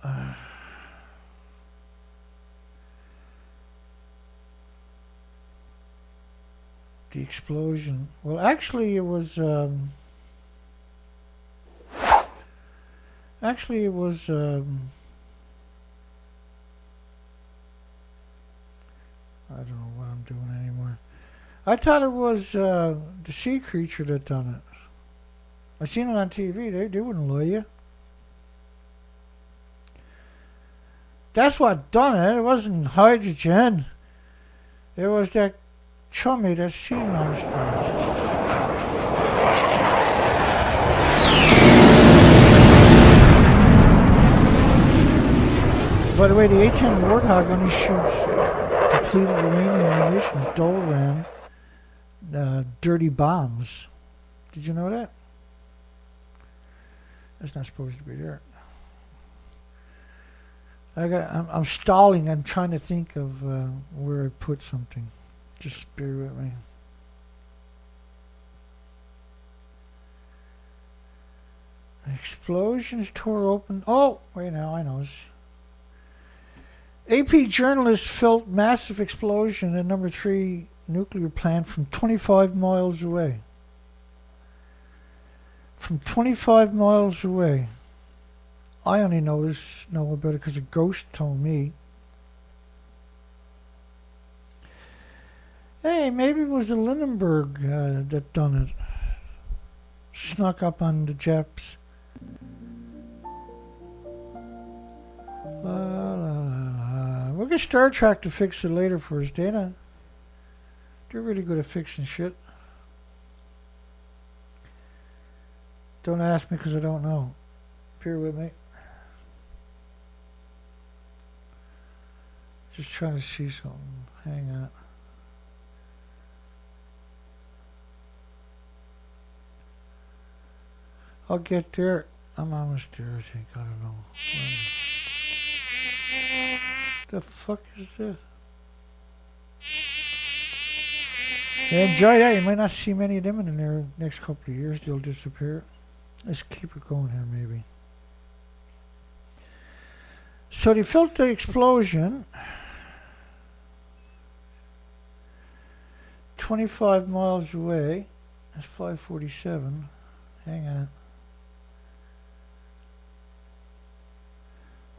The explosion. Well, actually, it was. I don't know what I'm doing anymore. I thought it was the sea creature that done it. I seen it on TV. They wouldn't lie you. That's what done it. It wasn't hydrogen. It was that chummy, that sea monster. By the way, the A-10 Warthog only shoots depleted uranium munitions, Dol-Ram, dirty bombs. Did you know that? That's not supposed to be there. I'm stalling. I'm trying to think of where I put something. Just bear with me. Explosions tore open. Oh, wait now, I know. AP journalists felt massive explosion at number 3 nuclear plant from 25 miles away. From 25 miles away. I only know about it because a ghost told me. Hey, maybe it was the Lindenberg that done it. Snuck up on the Japs. La, la, la, la. We'll get Star Trek to fix it later for us, Dana. They're really good at fixing shit. Don't ask me because I don't know. Bear with me. Just trying to see something. Hang on. I'll get there. I'm almost there, I think. I don't know. The fuck is this? Yeah, enjoy that. You might not see many of them in the next couple of years. They'll disappear. Let's keep it going here, maybe. So they felt the explosion 25 miles away. That's 547. Hang on.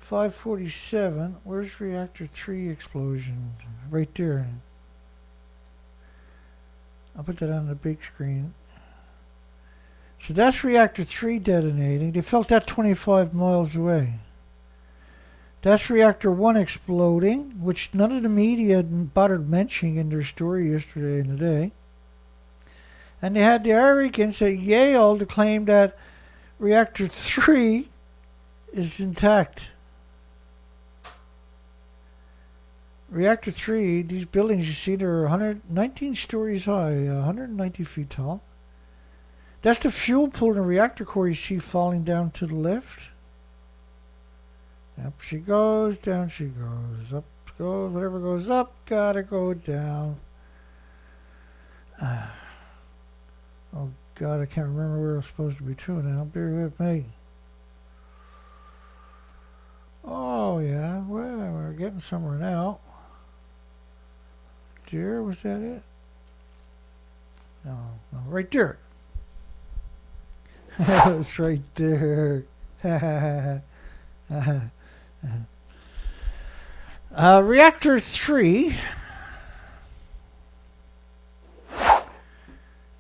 547. Where's reactor 3 explosion? Right there. I'll put that on the big screen. So that's reactor 3 detonating. They felt that 25 miles away. That's reactor 1 exploding, which none of the media bothered mentioning in their story yesterday and today. And they had the arrogance at Yale to claim that reactor 3 is intact. Reactor 3, these buildings you see, they're 119 stories high, 190 feet tall. That's the fuel pool in the reactor core you see falling down to the left. Up she goes, down she goes, up goes, whatever goes up, gotta go down. Oh God, I can't remember where I'm supposed to be to now. Bear with me. Oh yeah, well, we're getting somewhere now. There, was that it? No, right there. It's right there. Reactor 3.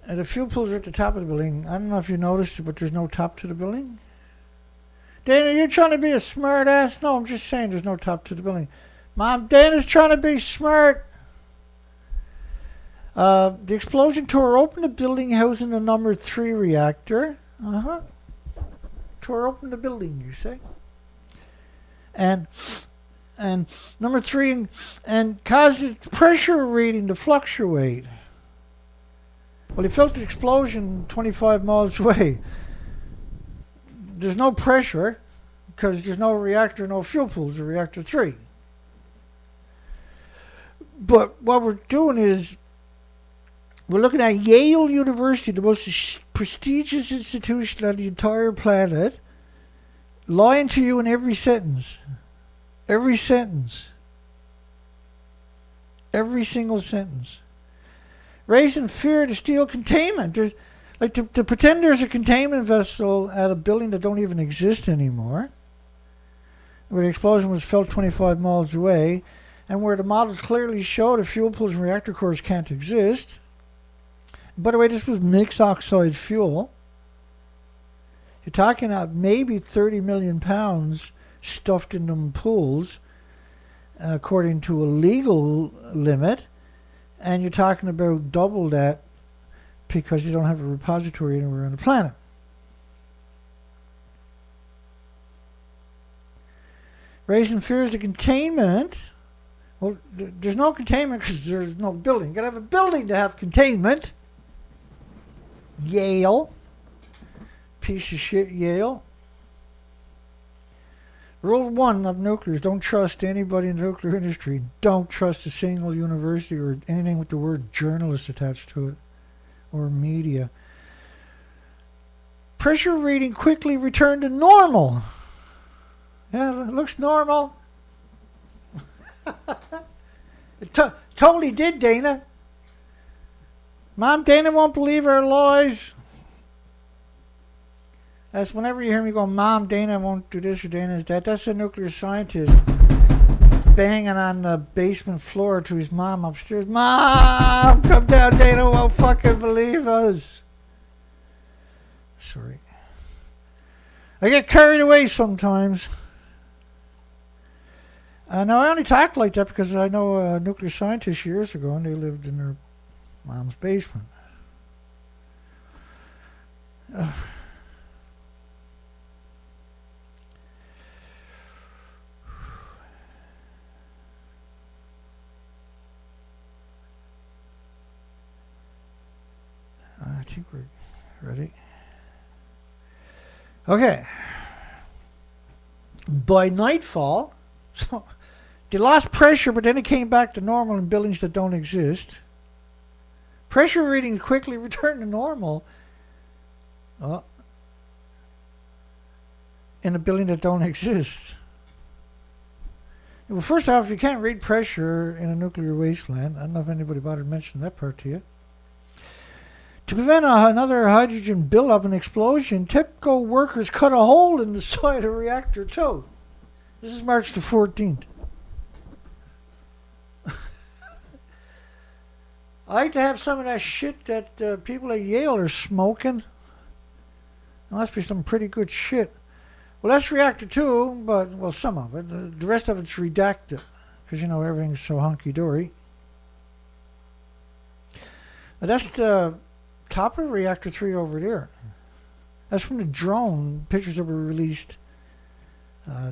The fuel pools are at the top of the building. I don't know if you noticed it, but there's no top to the building. Dana, you're trying to be a smart ass? No, I'm just saying there's no top to the building. Mom, Dana's trying to be smart. The explosion tore open the building housing the number 3 reactor. Tore open the building, you say? And number 3 and caused the pressure reading to fluctuate. Well, he felt the explosion 25 miles away. There's no pressure because there's no reactor, no fuel pools, of reactor 3. But what we're doing is we're looking at Yale University, the most prestigious institution on the entire planet, lying to you in every sentence. Every sentence. Every single sentence. Raising fear to steal containment. There's, like to pretend there's a containment vessel at a building that don't even exist anymore, where the explosion was felt 25 miles away, and where the models clearly show the fuel pools and reactor cores can't exist. By the way, this was mixed oxide fuel. You're talking about maybe 30 million pounds stuffed in them pools, according to a legal limit, and you're talking about double that because you don't have a repository anywhere on the planet. Raising fears of containment. Well, there's no containment because there's no building. You gotta have a building to have containment. Yale. Piece of shit, Yale. Rule 1 of nuclear is don't trust anybody in the nuclear industry. Don't trust a single university or anything with the word journalist attached to it. Or media. Pressure reading quickly returned to normal. Yeah, it looks normal. totally did, Dana. Mom, Dana won't believe our lies. That's whenever you hear me go, Mom, Dana won't do this or Dana is that. That's a nuclear scientist banging on the basement floor to his mom upstairs. Mom, come down. Dana won't fucking believe us. Sorry. I get carried away sometimes. Now, I only talk like that because I know a nuclear scientist years ago, and they lived in their mom's basement. I think we're ready. Okay. By nightfall, so they lost pressure, but then it came back to normal in buildings that don't exist. Pressure readings quickly returned to normal in a building that don't exist. Well, first off, you can't read pressure in a nuclear wasteland. I don't know if anybody bothered mentioning that part to you. To prevent another hydrogen buildup and explosion, TEPCO workers cut a hole in the side of reactor 2. This is March the 14th. I like to have some of that shit that people at Yale are smoking. There must be some pretty good shit. Well, that's reactor 2, but, well, some of it. The rest of it's redacted, because, you know, everything's so hunky-dory. But that's the top of reactor 3 over there. That's from the drone pictures that were released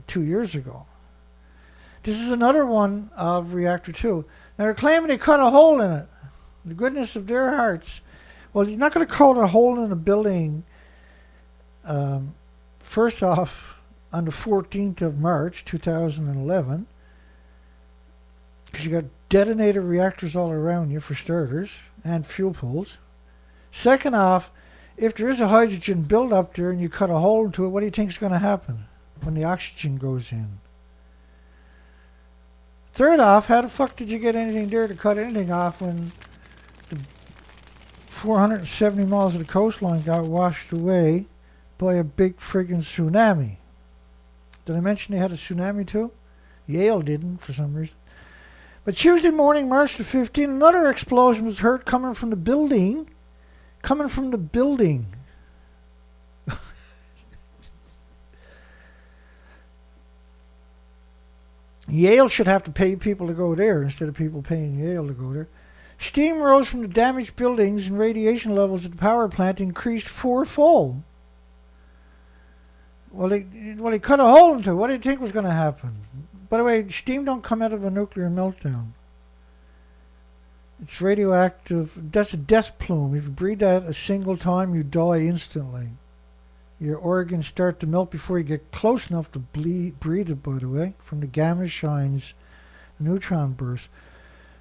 2 years ago. This is another one of reactor 2. Now, they're claiming they cut a hole in it. The goodness of their hearts. Well, you're not going to cut a hole in a building, first off, on the 14th of March, 2011, because you got detonated reactors all around you, for starters, and fuel pools. Second off, if there is a hydrogen buildup there and you cut a hole into it, what do you think is going to happen when the oxygen goes in? Third off, how the fuck did you get anything there to cut anything off when the 470 miles of the coastline got washed away by a big friggin' tsunami? Did I mention they had a tsunami too? Yale didn't, for some reason. But Tuesday morning, March the 15th, another explosion was heard coming from the building. Yale should have to pay people to go there instead of people paying Yale to go there. Steam rose from the damaged buildings and radiation levels at the power plant increased fourfold. Well, they cut a hole into it. What do you think was going to happen? By the way, steam don't come out of a nuclear meltdown. It's radioactive. That's a death plume. If you breathe that a single time, you die instantly. Your organs start to melt before you get close enough to breathe it, by the way, from the gamma shines, neutron bursts.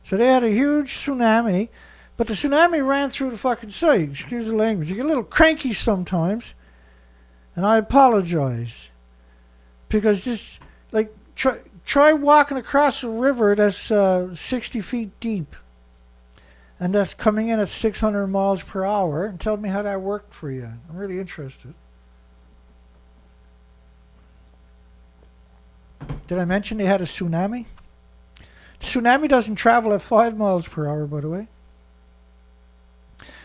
So they had a huge tsunami, but the tsunami ran through the fucking site. Excuse the language. You get a little cranky sometimes, and I apologize. Because this, like, try walking across a river that's 60 feet deep, and that's coming in at 600 miles per hour, and tell me how that worked for you. I'm really interested. Did I mention they had a tsunami? Tsunami doesn't travel at 5 miles per hour, by the way.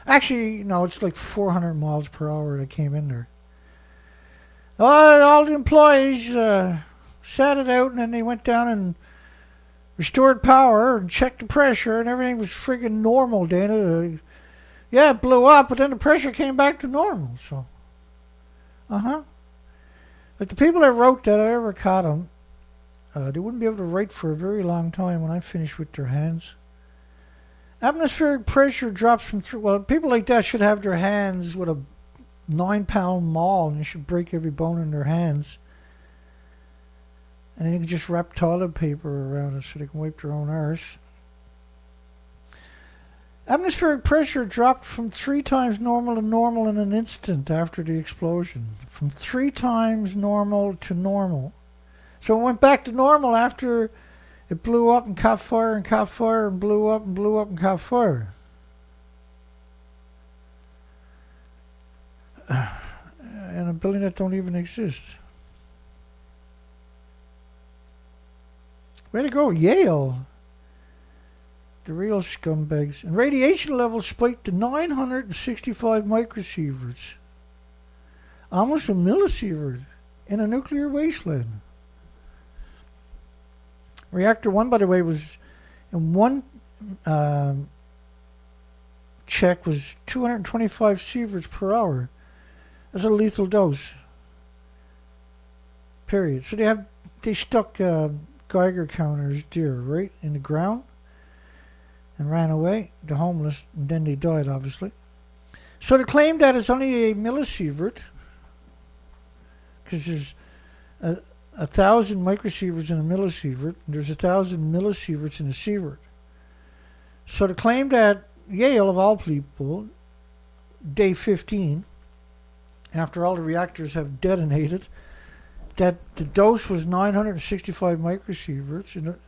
Actually, no, it's like 400 miles per hour that came in there. All the employees sat it out, and then they went down and restored power and checked the pressure, and everything was friggin' normal, Dana. Yeah, it blew up, but then the pressure came back to normal, so. Like the people that wrote that, I ever caught them, they wouldn't be able to write for a very long time when I finished with their hands. Atmospheric pressure drops from well, people like that should have their hands with a 9-pound maul, and they should break every bone in their hands. And they can just wrap toilet paper around it so they can wipe their own arse. Atmospheric pressure dropped from 3 times normal to normal in an instant after the explosion. From 3 times normal to normal. So it went back to normal after It blew up and caught fire and caught fire and blew up and blew up and caught fire. In a building that don't even exist. Way to go, Yale. The real scumbags. And radiation levels spiked to 965 microsieverts. Almost a millisievert in a nuclear wasteland. Reactor 1, by the way, was in one check was 225 sieverts per hour. That's a lethal dose. Period. So they stuck Geiger counters there, right, in the ground and ran away, the homeless, and then they died, obviously. So to claim that it's only a millisievert, because there's 1,000 microsieverts in a millisievert, and there's 1,000 millisieverts in a sievert. So to claim that Yale, of all people, day 15, after all the reactors have detonated, that the dose was 965 microsieverts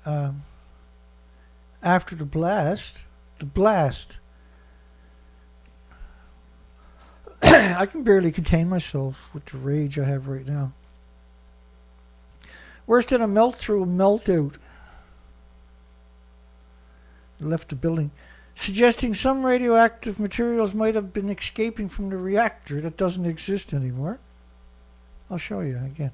after the blast. I can barely contain myself with the rage I have right now. Worse than a melt through, a melt out. Left the building, suggesting some radioactive materials might have been escaping from the reactor that doesn't exist anymore. I'll show you again.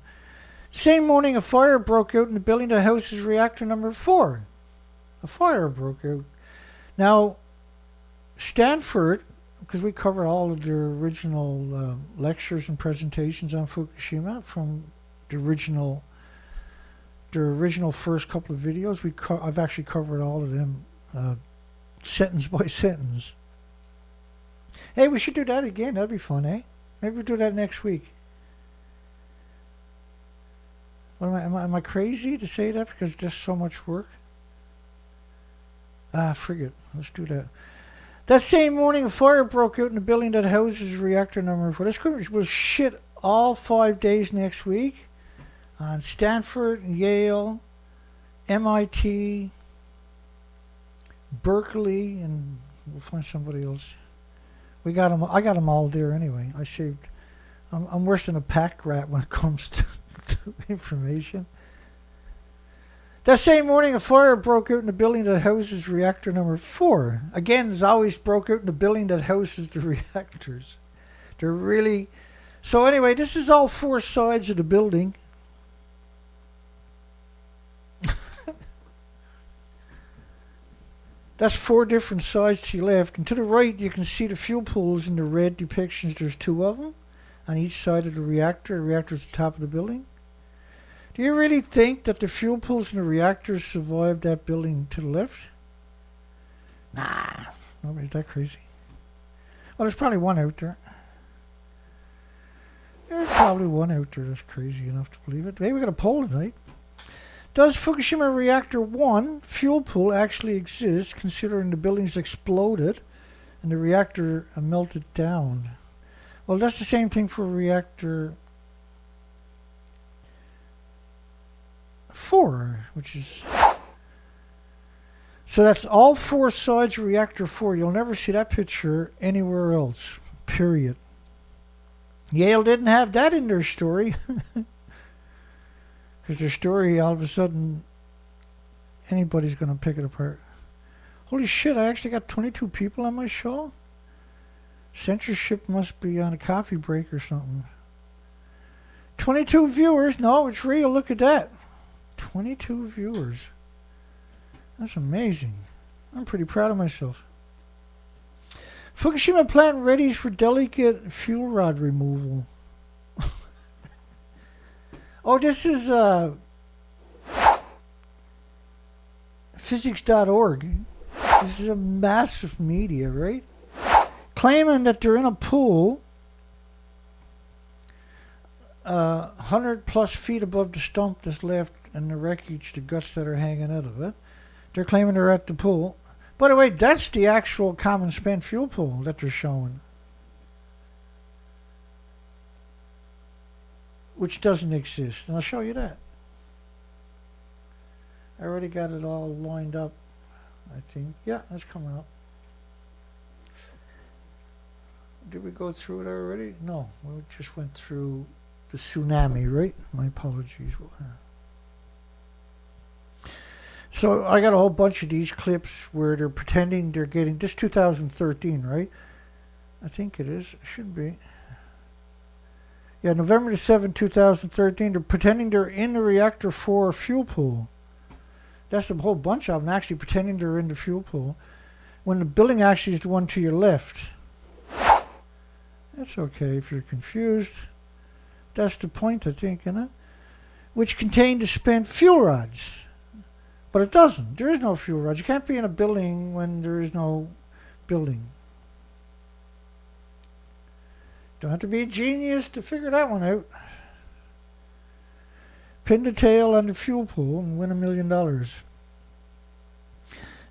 Same morning, a fire broke out in the building that houses reactor number 4. A fire broke out. Now, Stanford, because we covered all of their original lectures and presentations on Fukushima from the original first couple of videos, I've actually covered all of them sentence by sentence. Hey, we should do that again. That'd be fun, eh? Maybe we'll do that next week. What am I crazy to say that because it's just so much work? Forget. Let's do that. That same morning, a fire broke out in the building that houses reactor number 4. This will shit all 5 days next week on Stanford, Yale, MIT, Berkeley, and we'll find somebody else. I got them all there anyway. I saved. I'm worse than a pack rat when it comes to information. That same morning, a fire broke out in the building that houses reactor number 4. Again, it's always broke out in the building that houses the reactors. They're really... So anyway, this is all 4 sides of the building. That's 4 different sides to your left. And to the right, you can see the fuel pools in the red depictions. There's 2 of them on each side of the reactor. The reactor's at the top of the building. Do you really think that the fuel pools in the reactors survived that building to the left? Nah, nobody's that crazy. Well, there's probably one out there. There's probably one out there that's crazy enough to believe it. Hey, we got a poll tonight. Does Fukushima Reactor 1 fuel pool actually exist, considering the buildings exploded and the reactor melted down? Well, that's the same thing for Reactor 4, which is... So that's all 4 sides of Reactor 4. You'll never see that picture anywhere else, period. Yale didn't have that in their story. Because their story, all of a sudden, anybody's going to pick it apart. Holy shit, I actually got 22 people on my show? Censorship must be on a coffee break or something. 22 viewers? No, it's real. Look at that. 22 viewers. That's amazing. I'm pretty proud of myself. Fukushima plant readies for delicate fuel rod removal. Oh, this is physics.org. This is a massive media, right? Claiming that they're in a pool 100 plus feet above the stump that's left and the wreckage, the guts that are hanging out of it. They're claiming they're at the pool. By the way, that's the actual common spent fuel pool that they're showing, which doesn't exist. And I'll show you that. I already got it all lined up, I think. Yeah, that's coming up. Did we go through it already? No, we just went through the tsunami, right? My apologies. So I got a whole bunch of these clips where they're pretending they're getting, this 2013, right? I think it is. It should be. Yeah, November the 7th, 2013. They're pretending they're in the reactor 4 fuel pool. That's a whole bunch of them actually pretending they're in the fuel pool, when the building actually is the one to your left. That's okay if you're confused. That's the point, I think, isn't it? Which contained the spent fuel rods. But it doesn't. There is no fuel rods. You can't be in a building when there is no building. Don't have to be a genius to figure that one out. Pin the tail on the fuel pool and win $1 million.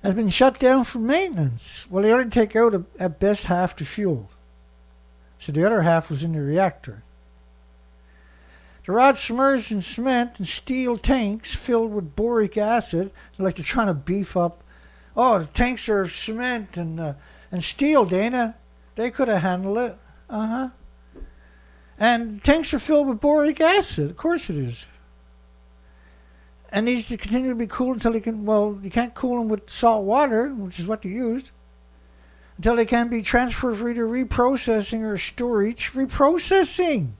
Has been shut down for maintenance. Well, they only take out at best half the fuel. So the other half was in the reactor. The rod's submerged in cement and steel tanks filled with boric acid. Like they're trying to beef up. Oh, the tanks are cement and steel, Dana. They could have handled it. Uh-huh. And tanks are filled with boric acid. Of course it is. And these to continue to be cooled until they can, well, you can't cool them with salt water, which is what they used, until they can be transferred for either reprocessing or storage. Reprocessing!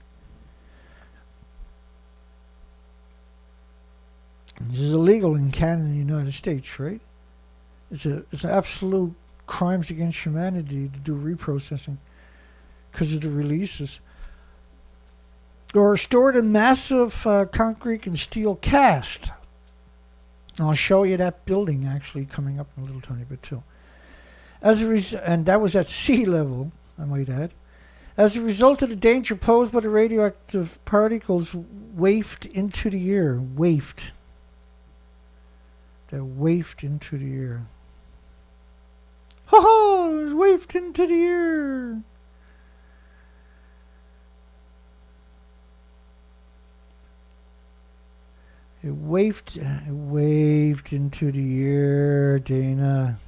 This is illegal in Canada and the United States, right? It's an absolute crimes against humanity to do reprocessing because of the releases. Or stored in massive concrete and steel cast. And I'll show you that building actually coming up in a little tiny bit too. And that was at sea level, I might add. As a result of the danger posed by the radioactive particles wafted into the air. Wafted. They're wafted into the air. Ha ha! It was wafted into the air. It waved into the air, Dana.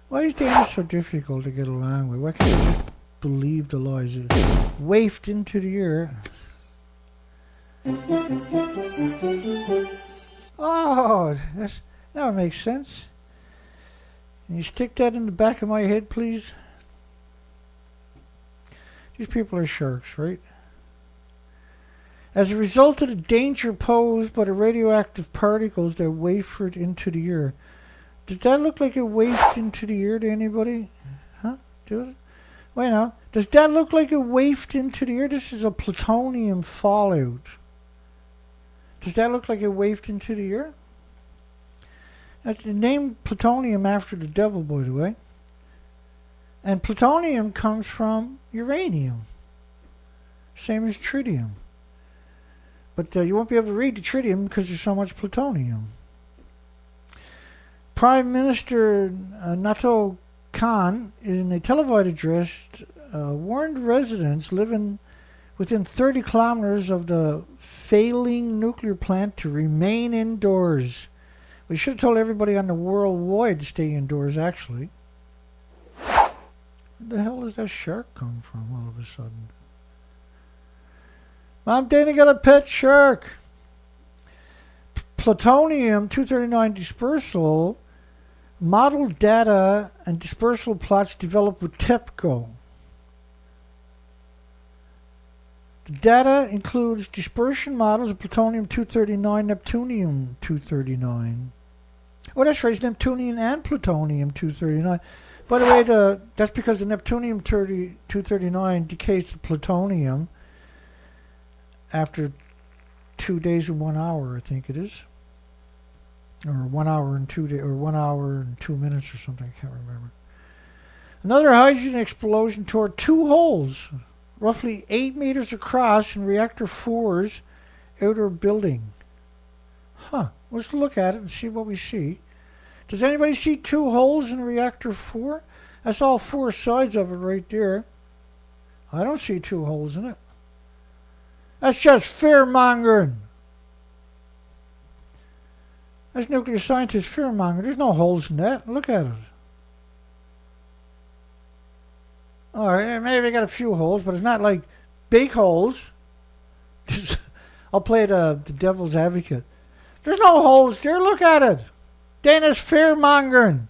Why is Dana so difficult to get along with? Why can't you just believe the lies? It waved into the air. Oh, that makes sense. Can you stick that in the back of my head, please? These people are sharks, right? As a result of the danger posed by the radioactive particles that wafered into the air. Does that look like it wafted into the air to anybody? Huh? Does it? Wait now. Does that look like it wafted into the air? This is a plutonium fallout. Does that look like it wafted into the air? That's the name plutonium after the devil, by the way. And plutonium comes from uranium. Same as tritium. But you won't be able to read the tritium because there's so much plutonium. Prime Minister Nato Khan, in a televised address, warned residents living within 30 kilometers of the failing nuclear plant to remain indoors. We should have told everybody on the worldwide to stay indoors, actually. Where the hell does that shark come from all of a sudden? Mom, Dana got a pet shark. Plutonium-239 dispersal, model data and dispersal plots developed with TEPCO. The data includes dispersion models of plutonium-239, neptunium-239. Oh, that's right, it's neptunium and plutonium-239. By the way, that's because the neptunium-239 decays to plutonium after 2 days and 1 hour, I think it is. Or 1 hour and 2 days, or 1 hour and 2 minutes or something, I can't remember. Another hydrogen explosion tore 2 holes, roughly 8 meters across, in reactor 4's outer building. Huh. Let's look at it and see what we see. Does anybody see 2 holes in reactor 4? That's all 4 sides of it right there. I don't see 2 holes in it. That's just fear-mongering. That's nuclear scientist fearmonger. There's no holes in that. Look at it. Alright, maybe they got a few holes, but it's not like big holes. I'll play the devil's advocate. There's no holes there. Look at it. Dana's fearmongering.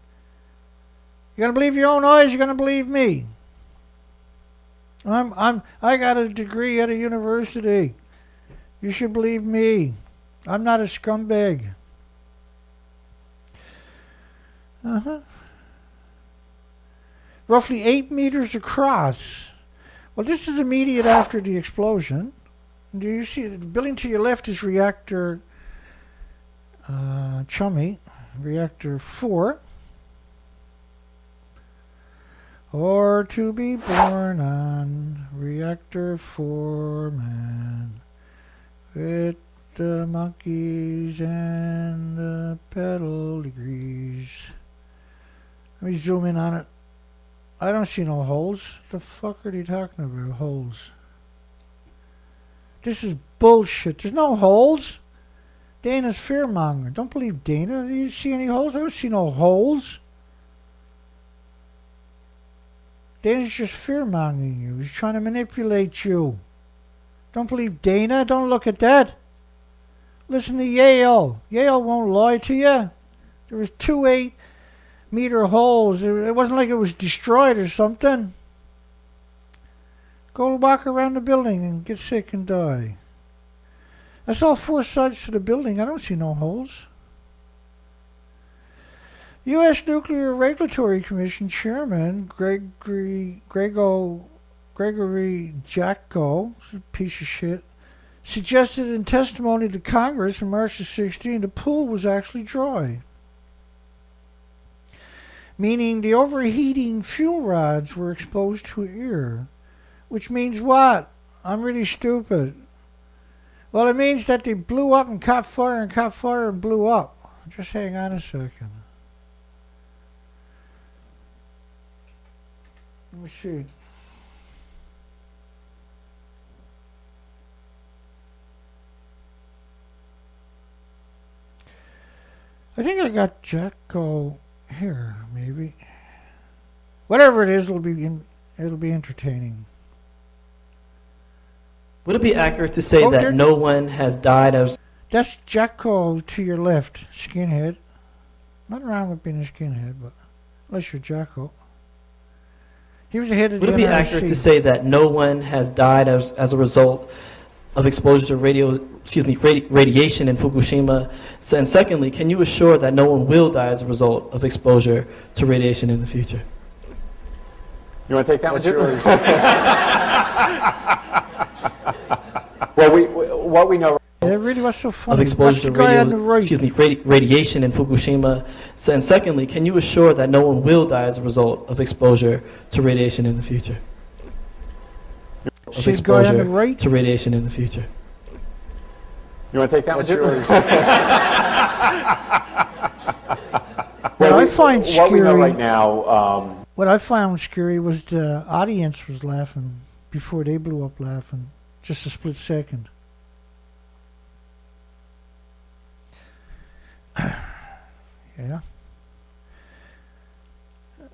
You're gonna believe your own eyes. You're gonna believe me. I got a degree at a university. You should believe me. I'm not a scumbag. Roughly 8 meters across. Well, this is immediate after the explosion. Do you see the building to your left is reactor Chummy, reactor 4. Or to be born on reactor 4, man. With the monkeys and the pedal degrees. Let me zoom in on it. I don't see no holes. The fuck are they talking about? Holes. This is bullshit. There's no holes. Dana's fearmonger. Don't believe Dana. Do you see any holes? I don't see no holes. Dana's just fearmongering you. He's trying to manipulate you. Don't believe Dana. Don't look at that. Listen to Yale. Yale won't lie to you. There was 2 8-meter holes. It wasn't like it was destroyed or something. Go walk around the building and get sick and die. That's all 4 sides to the building. I don't see no holes. U.S. Nuclear Regulatory Commission Chairman Gregory Jacko, piece of shit, suggested in testimony to Congress on March 16 the pool was actually dry. Meaning the overheating fuel rods were exposed to air. Which means what? I'm really stupid. Well, it means that they blew up and caught fire and blew up. Just hang on a second. Let me see. I think I got Jacko here, maybe. Whatever it is, it'll be entertaining. Would it be accurate to say that no one has died as... That's Jacko to your left, skinhead. Nothing wrong with being a skinhead, but unless you're Jacko. He was the head of the NRC. Would it be accurate to say that no one has died as a result of exposure to radiation in Fukushima? And secondly, can you assure that no one will die as a result of exposure to radiation in the future? You want to take that one, yours? Well, what we know. Yeah, it really was so funny. Of exposure to radiation in Fukushima. And secondly, can you assure that no one will die as a result of exposure to radiation in the future? See the guy on the right? To radiation in the future. You want to take that one, yours? What I find scary. What we know right now. What I found scary was the audience was laughing before they blew up laughing. Just a split second. Yeah.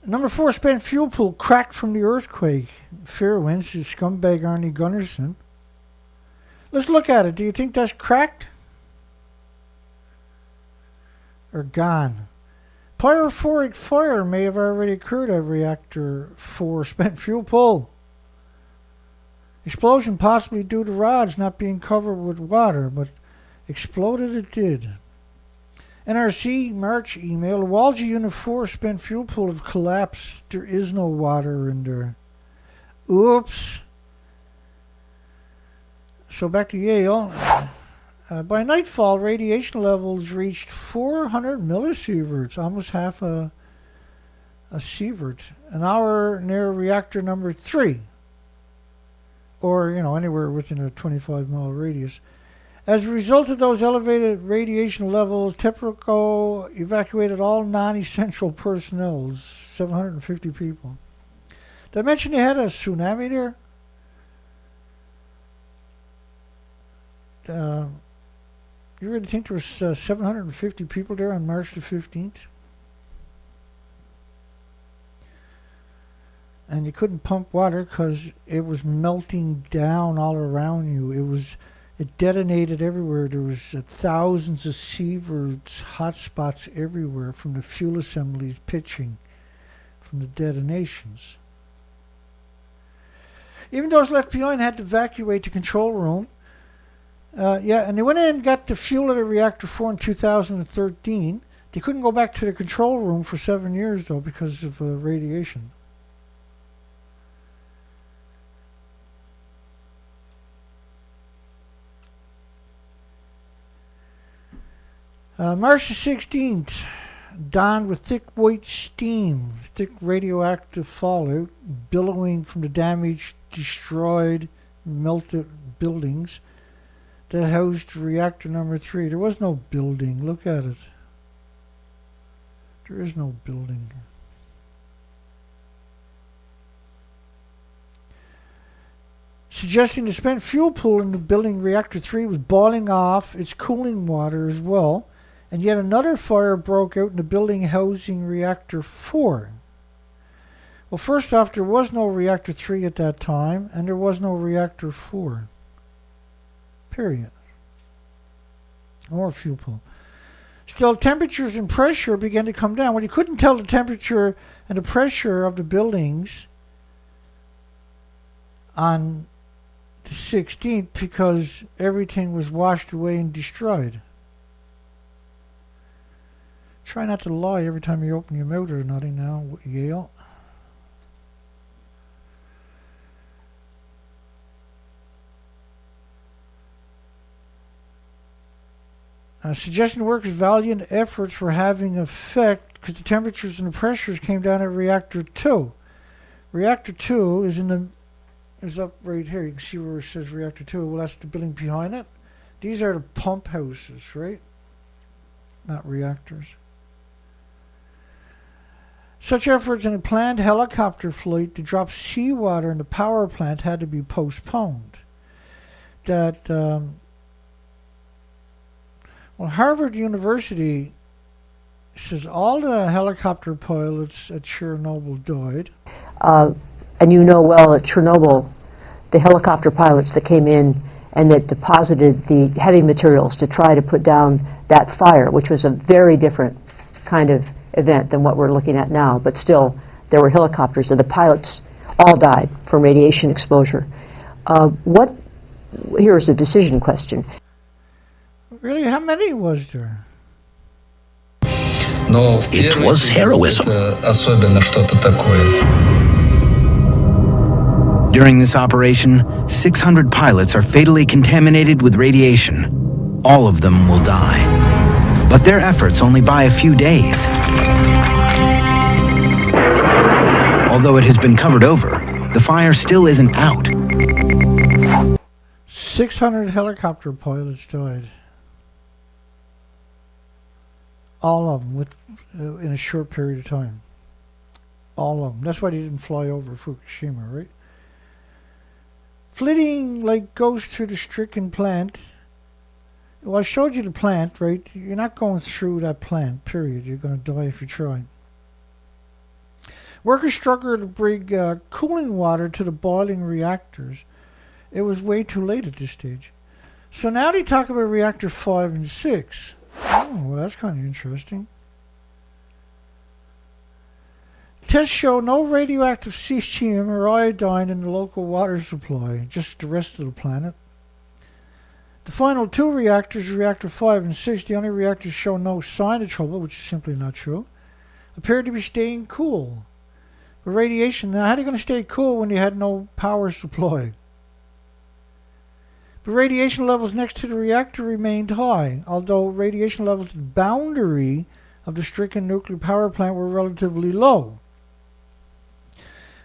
Number 4, spent fuel pool cracked from the earthquake. Fairwinds is scumbag Arnie Gunnarsson. Let's look at it. Do you think that's cracked? Or gone? Pyrophoric fire may have already occurred at reactor 4 spent fuel pool. Explosion possibly due to rods not being covered with water, but exploded it did. NRC March email, walls of Unit 4 spent fuel pool have collapsed. There is no water in there. Oops. So back to Yale. By nightfall, radiation levels reached 400 millisieverts, almost half a sievert, an hour near reactor number 3. Or, anywhere within a 25-mile radius. As a result of those elevated radiation levels, TEPCO evacuated all non-essential personnel, 750 people. Did I mention they had a tsunami there? You really think there was 750 people there on March the 15th? And you couldn't pump water because it was melting down all around you. It detonated everywhere. There was thousands of sieverts, hot spots everywhere from the fuel assemblies pitching from the detonations. Even those left behind had to evacuate the control room. And they went in and got the fuel out of reactor 4 in 2013. They couldn't go back to the control room for 7 years, though, because of radiation. March the 16th, dawned with thick white steam, thick radioactive fallout, billowing from the damaged, destroyed, melted buildings that housed reactor number 3. There was no building. Look at it. There is no building. Suggesting the spent fuel pool in the building reactor 3 was boiling off its cooling water as well. And yet another fire broke out in the building housing reactor 4. Well, first off, there was no reactor 3 at that time, and there was no reactor 4. Period. Or fuel pool. Still, temperatures and pressure began to come down. Well, you couldn't tell the temperature and the pressure of the buildings on the 16th because everything was washed away and destroyed. Try not to lie every time you open your mouth or nothing now, Yale. Suggesting workers' valiant efforts were having effect because the temperatures and the pressures came down at reactor 2. Reactor 2 is up right here. You can see where it says reactor 2. Well, that's the building behind it. These are the pump houses, right? Not reactors. Such efforts in a planned helicopter flight to drop seawater in the power plant had to be postponed. Harvard University says all the helicopter pilots at Chernobyl died. And you know well at Chernobyl, the helicopter pilots that came in and that deposited the heavy materials to try to put down that fire, which was a very different kind of event than what we're looking at now, but still there were helicopters and the pilots all died from radiation exposure. Here's a decision question. Really, how many was there? It was heroism. During this operation, 600 pilots are fatally contaminated with radiation. All of them will die. But their efforts only buy a few days. Although it has been covered over, the fire still isn't out. 600 helicopter pilots died. All of them in a short period of time. All of them. That's why they didn't fly over Fukushima, right? Flitting like ghosts through the stricken plant. Well, I showed you the plant, right? You're not going through that plant, period. You're going to die if you try. Workers struggled to bring cooling water to the boiling reactors. It was way too late at this stage. So now they talk about reactor 5 and 6. Oh, well, that's kind of interesting. Tests show no radioactive cesium or iodine in the local water supply, just the rest of the planet. The final two reactors, reactor 5 and 6, the only reactors show no sign of trouble, which is simply not true, appear to be staying cool. But radiation, now how are they going to stay cool when they had no power supply? But radiation levels next to the reactor remained high, although radiation levels at the boundary of the stricken nuclear power plant were relatively low.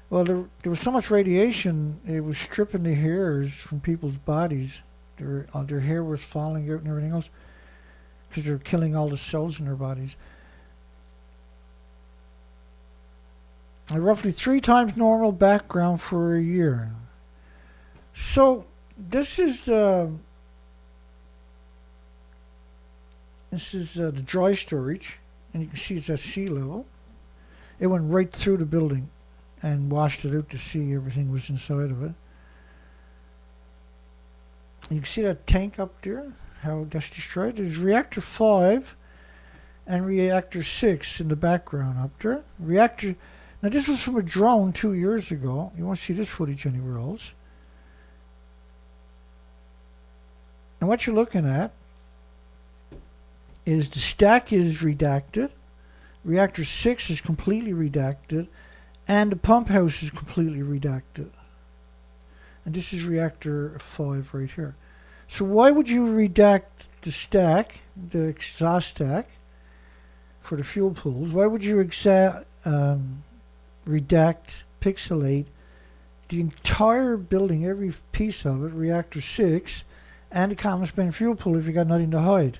Well, there was so much radiation, it was stripping the hairs from people's bodies. Their hair was falling out and everything else because they're killing all the cells in their bodies. Roughly 3 times normal background for a year. So this is This is the dry storage, and you can see it's at sea level. It went right through the building and washed it out to sea. Everything was inside of it. You can see that tank up there, how that's destroyed. There's reactor 5 and reactor 6 in the background up there. Now this was from a drone 2 years ago. You won't see this footage anywhere else. And what you're looking at is the stack is redacted, reactor 6 is completely redacted, and the pump house is completely redacted. And this is reactor 5 right here. So why would you redact the stack, the exhaust stack, for the fuel pools? Why would you redact, pixelate the entire building, every piece of it, reactor 6, and the common spent fuel pool if you got nothing to hide?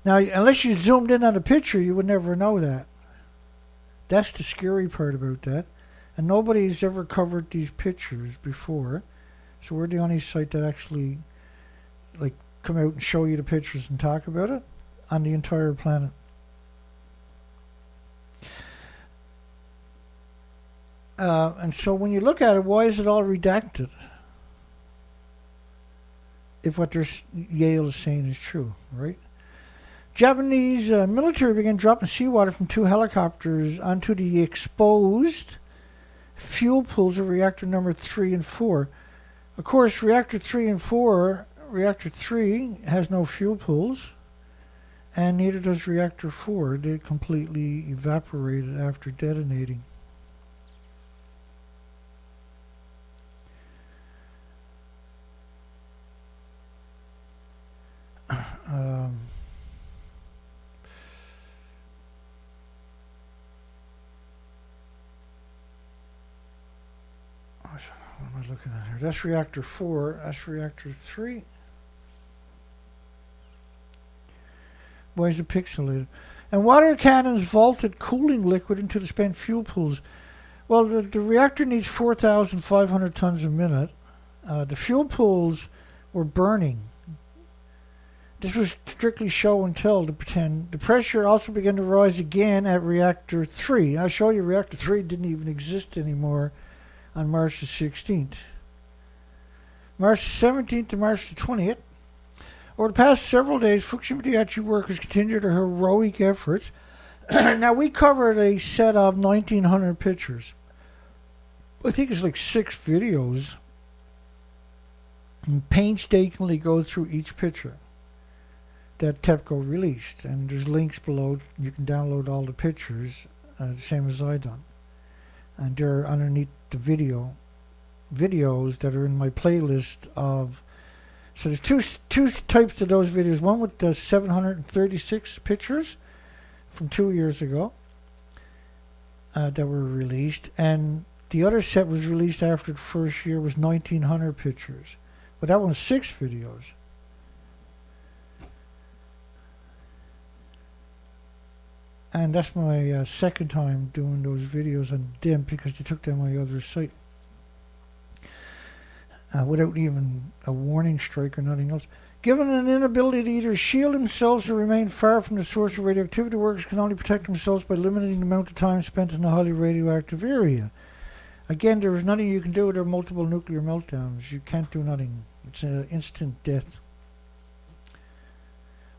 Now, unless you zoomed in on the picture, you would never know that. That's the scary part about that. And nobody's ever covered these pictures before. So we're the only site that actually come out and show you the pictures and talk about it on the entire planet. And so when you look at it, why is it all redacted? If what Yale is saying is true, right? Japanese military began dropping seawater from 2 helicopters onto the exposed fuel pools of reactor number 3 and 4. Of course, reactor 3 and 4, reactor 3 has no fuel pools, and neither does reactor 4. They completely evaporated after detonating. What am I looking at here? That's reactor 4. That's reactor 3. Why is it pixelated? And water cannons vaulted cooling liquid into the spent fuel pools. Well, the reactor needs 4,500 tons a minute. The fuel pools were burning. This was strictly show and tell to pretend. The pressure also began to rise again at reactor 3. I'll show you reactor 3 didn't even exist anymore on March the 16th. March the 17th to March the 20th. Over the past several days, Fukushima Daiichi workers continued their heroic efforts. Now, we covered a set of 1,900 pictures. I think it's like 6 videos. And painstakingly go through each picture that TEPCO released. And there's links below. You can download all the pictures, the same as I done. And they're underneath the videos that are in my playlist of. So there's two types of those videos. One with the 736 pictures from 2 years ago that were released, and the other set was released after the first year, was 1,900 pictures. But that one's 6 videos. And that's my second time doing those videos on them because they took down my other site. Without even a warning strike or nothing else. Given an inability to either shield themselves or remain far from the source of radioactivity, workers can only protect themselves by limiting the amount of time spent in a highly radioactive area. Again, there is nothing you can do. There are multiple nuclear meltdowns. You can't do nothing. It's an instant death.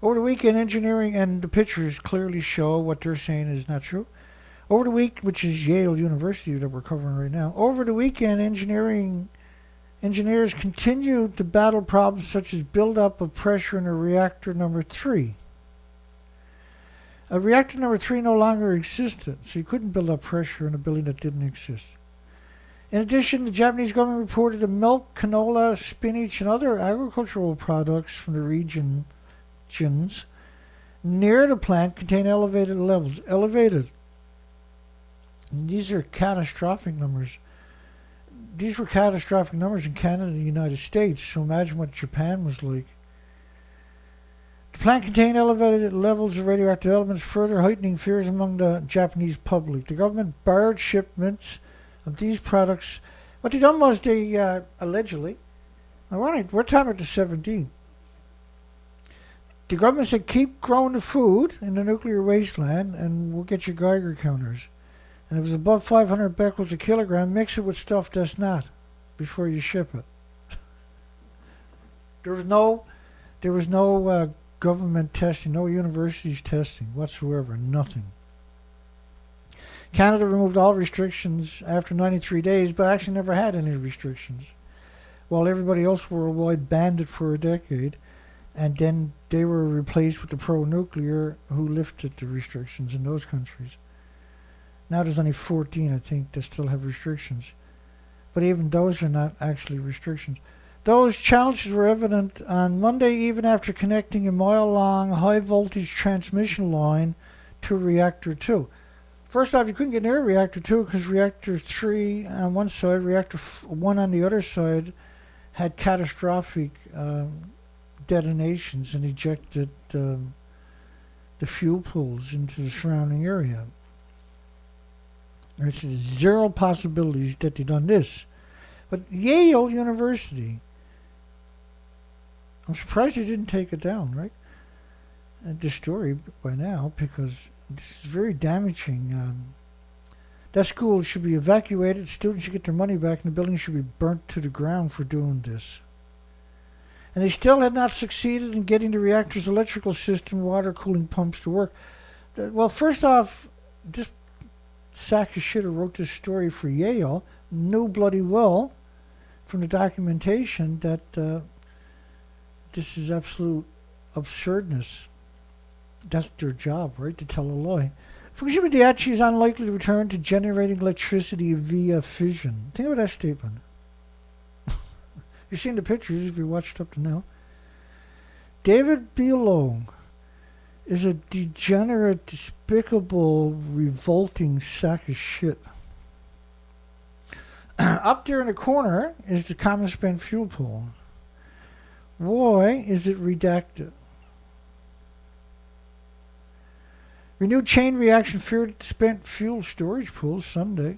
Over the weekend, engineering, and the pictures clearly show what they're saying is not true. Over the week, which is Yale University that we're covering right now, over the weekend, engineers continued to battle problems such as buildup of pressure in a reactor number 3. A reactor number 3 no longer existed, so you couldn't build up pressure in a building that didn't exist. In addition, the Japanese government reported that milk, canola, spinach, and other agricultural products from the regions near the plant contain elevated levels. Elevated. And these are catastrophic numbers. These were catastrophic numbers in Canada and the United States, so imagine what Japan was like. The plant contained elevated levels of radioactive elements, further heightening fears among the Japanese public. The government barred shipments of these products. What they done was they, allegedly, we're talking about the 17th, the government said keep growing the food in the nuclear wasteland and we'll get your Geiger counters. And if it's above 500 becquerels a kilogram, mix it with stuff that's not before you ship it. There was no government testing, no universities testing whatsoever, nothing. Canada removed all restrictions after 93 days, but actually never had any restrictions. While everybody else worldwide banned it for a decade, and then they were replaced with the pro-nuclear who lifted the restrictions in those countries. Now there's only 14, I think, that still have restrictions. But even those are not actually restrictions. Those challenges were evident on Monday, even after connecting a mile-long high-voltage transmission line to Reactor 2. First off, you couldn't get near Reactor 2 because Reactor 3 on one side, Reactor 1 on the other side, had catastrophic detonations and ejected the fuel pools into the surrounding area. There's zero possibilities that they've done this. But Yale University, I'm surprised they didn't take it down, right? This story by now, because this is very damaging. That school should be evacuated, students should get their money back, and the building should be burnt to the ground for doing this. And they still had not succeeded in getting the reactor's electrical system, water cooling pumps to work. Well, first off, this sack of shit who wrote this story for Yale knew bloody well from the documentation that this is absolute absurdness. That's their job, right? To tell a lie. Fukushima Daiichi is unlikely to return to generating electricity via fission. Think about that statement. You've seen the pictures if you watched up to now. David Below is a degenerate, despicable, revolting sack of shit. Up there in the corner is the common spent fuel pool. Why is it redacted? Renewed chain reaction feared at the spent fuel storage pool Sunday,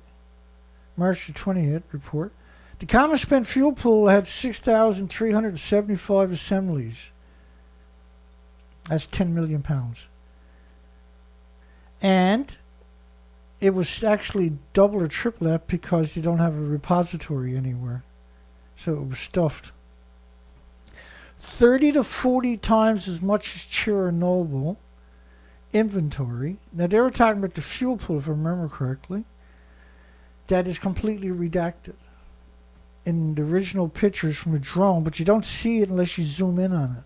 March the 20th report. The common spent fuel pool had 6,375 assemblies. That's 10 million pounds. And it was actually double or triple that because you don't have a repository anywhere. So it was stuffed. 30 to 40 times as much as Chernobyl inventory. Now they were talking about the fuel pool, if I remember correctly. That is completely redacted in the original pictures from a drone, but you don't see it unless you zoom in on it.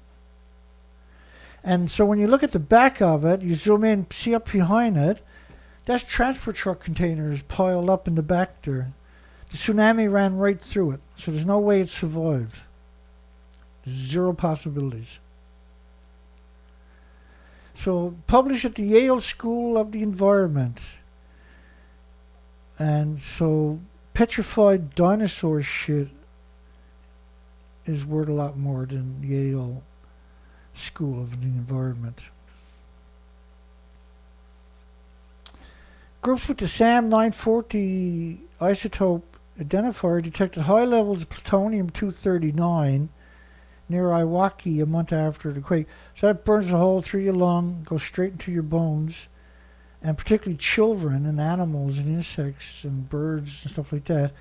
And so when you look at the back of it, you zoom in, see up behind it, that's transport truck containers piled up in the back there. The tsunami ran right through it, so there's no way it survived. Zero possibilities. So published at the Yale School of the Environment. And so petrified dinosaur shit is worth a lot more than Yale School of the Environment. Groups with the SAM 940 isotope identifier detected high levels of plutonium-239 near Iwaki a month after the quake. So that burns a hole through your lung, goes straight into your bones, and particularly children and animals and insects and birds and stuff like that.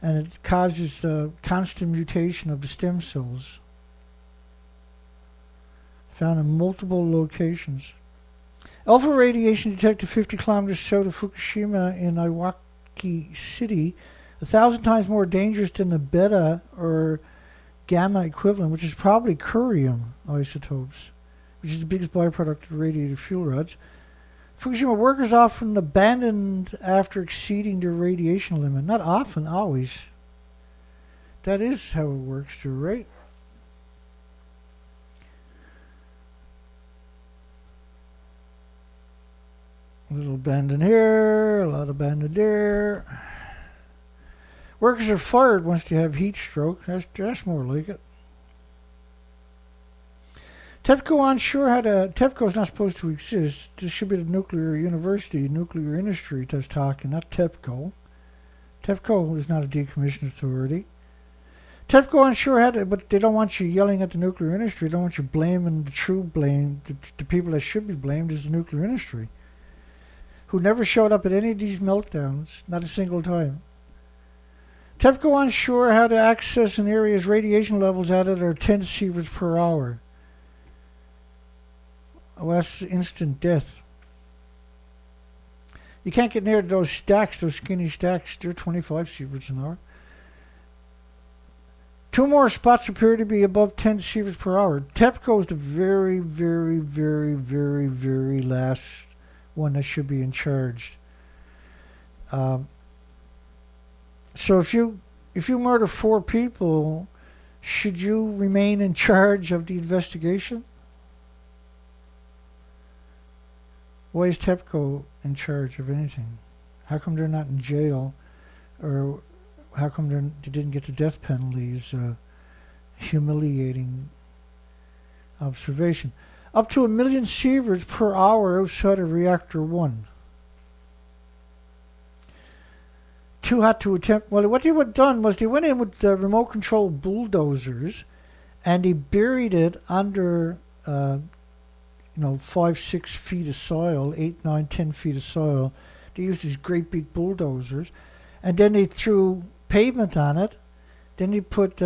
And it causes constant mutation of the stem cells. Found in multiple locations. Alpha radiation detected 50 kilometers south of Fukushima in Iwaki City, 1,000 times more dangerous than the beta or gamma equivalent, which is probably curium isotopes, which is the biggest byproduct of radiated fuel rods. Fukushima workers often abandoned after exceeding their radiation limit. Not often, always. That is how it works, too, right? A little abandoned here, a lot abandoned there. Workers are fired once they have heat stroke. That's more like it. TEPCO onshore had a... TEPCO is not supposed to exist. This should be the nuclear university, nuclear industry that's talking, not TEPCO. TEPCO is not a decommissioned authority. TEPCO onshore had it, but they don't want you yelling at the nuclear industry. They don't want you blaming the true blame. The people that should be blamed is the nuclear industry, who never showed up at any of these meltdowns, not a single time. TEPCO onshore had access in areas radiation levels at it are 10 sieverts per hour. Well, that's instant death. You can't get near those stacks, those skinny stacks. They're 25 sieverts an hour. 2 more spots appear to be above 10 sieverts per hour. TEPCO is the very, very, very, very, very last one that should be in charge. So if you murder 4 people, should you remain in charge of the investigation? Why is TEPCO in charge of anything? How come they're not in jail? Or how come they didn't get the death penalties? Humiliating observation. Up to 1 million sieverts per hour outside of reactor 1. Too hot to attempt. Well, what they had done was they went in with remote control bulldozers, and they buried it under 5-6 feet of soil, 8, 9, 10 feet of soil. They used these great big bulldozers, and then they threw pavement on it. Then they put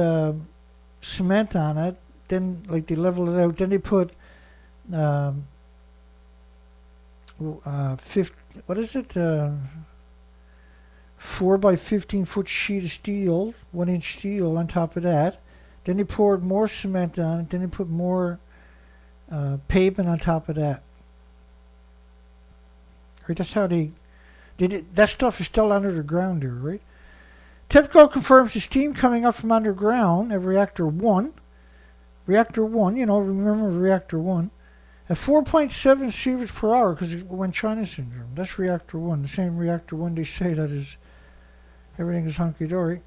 cement on it. Then, they leveled it out. Then they put 4 by 15 foot sheet of steel, 1 inch steel on top of that. Then they poured more cement on it. Then they put more pavement on top of that. Right, that's how they did it. That stuff is still under the ground there, right? TEPCO confirms the steam coming up from underground at reactor 1. Reactor 1, remember reactor 1. At 4.7 sieverts per hour, because it went China syndrome. That's reactor 1. The same reactor 1 they say that is, everything is hunky-dory.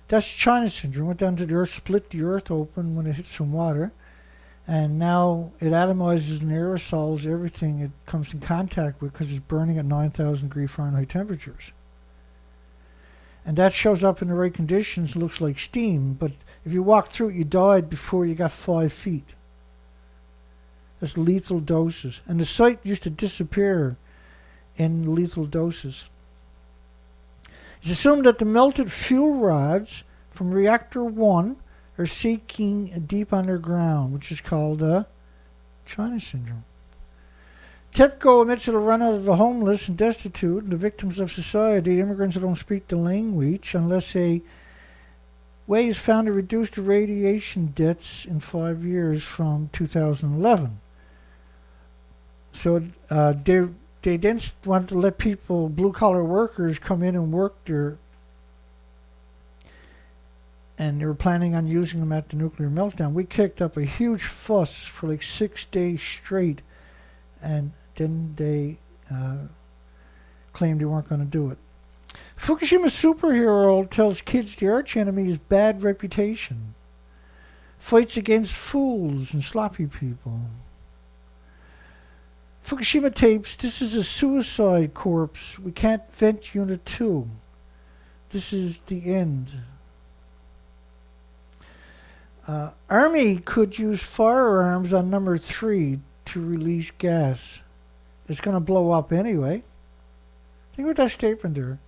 That's China syndrome. Went down to the earth, split the earth open when it hit some water. And now it atomizes and aerosols everything it comes in contact with because it's burning at 9,000 degree Fahrenheit temperatures. And that shows up in the right conditions, looks like steam, but if you walk through it, you died before you got 5 feet. That's lethal doses. And the site used to disappear in lethal doses. It's assumed that the melted fuel rods from reactor 1 are sinking deep underground, which is called China syndrome. TEPCO admits it'll run out of the homeless and destitute and the victims of society, immigrants who don't speak the language, unless a way is found to reduce the radiation deaths in 5 years from 2011. So they then want to let people, blue-collar workers, come in and work there. And they were planning on using them at the nuclear meltdown. We kicked up a huge fuss for 6 days straight, and then they claimed they weren't going to do it. Fukushima superhero tells kids the arch enemy is bad reputation. Fights against fools and sloppy people. Fukushima tapes, this is a suicide corpse. We can't vent Unit 2. This is the end. Army could use firearms on number 3 to release gas. It's going to blow up anyway. Think about that statement there.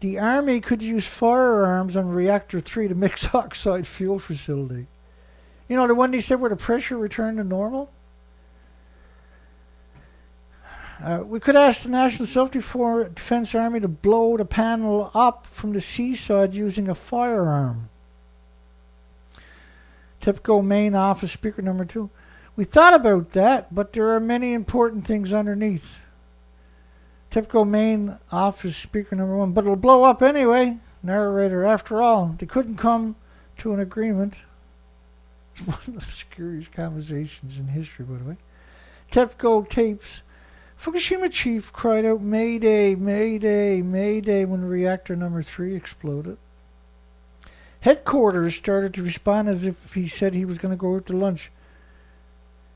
The Army could use firearms on reactor 3 to mix oxide fuel facility. You know, the one they said where the pressure returned to normal? We could ask the National Self-Defense Army to blow the panel up from the seaside using a firearm. TEPCO main office speaker number 2. We thought about that, but there are many important things underneath. TEPCO main office speaker number 1. But it'll blow up anyway. Narrator, after all, they couldn't come to an agreement. It's one of the scariest conversations in history, by the way. TEPCO tapes. Fukushima chief cried out, "Mayday, Mayday, Mayday," when reactor number 3 exploded. Headquarters started to respond as if he said he was going to go out to lunch.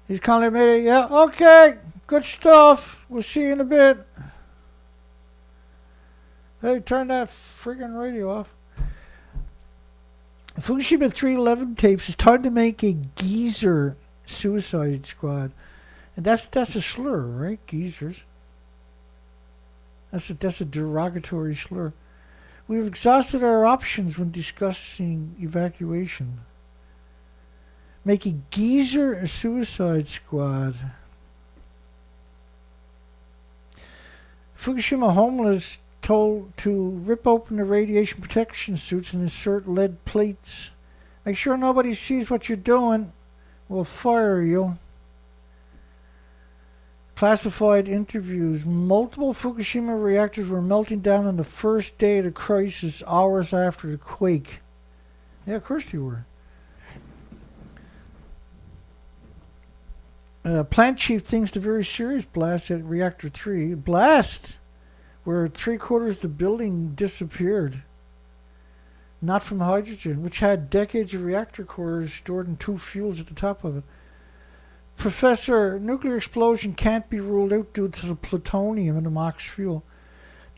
He's calling Mayday. Yeah, okay, good stuff. We'll see you in a bit. Hey, turn that friggin' radio off. Fukushima 311 tapes. It's time to make a geezer suicide squad. And that's a slur, right? Geezers. That's a derogatory slur. We've exhausted our options when discussing evacuation. Make a geezer a suicide squad. Fukushima homeless told to rip open the radiation protection suits and insert lead plates. Make sure nobody sees what you're doing. We'll fire you. Classified interviews. Multiple Fukushima reactors were melting down on the first day of the crisis, hours after the quake. Yeah, of course they were. Plant chief thinks the very serious blast at Reactor 3. Blast! Where 3/4 of the building disappeared. Not from hydrogen, which had decades of reactor cores stored in 2 fuels at the top of it. Professor, nuclear explosion can't be ruled out due to the plutonium in the MOX fuel.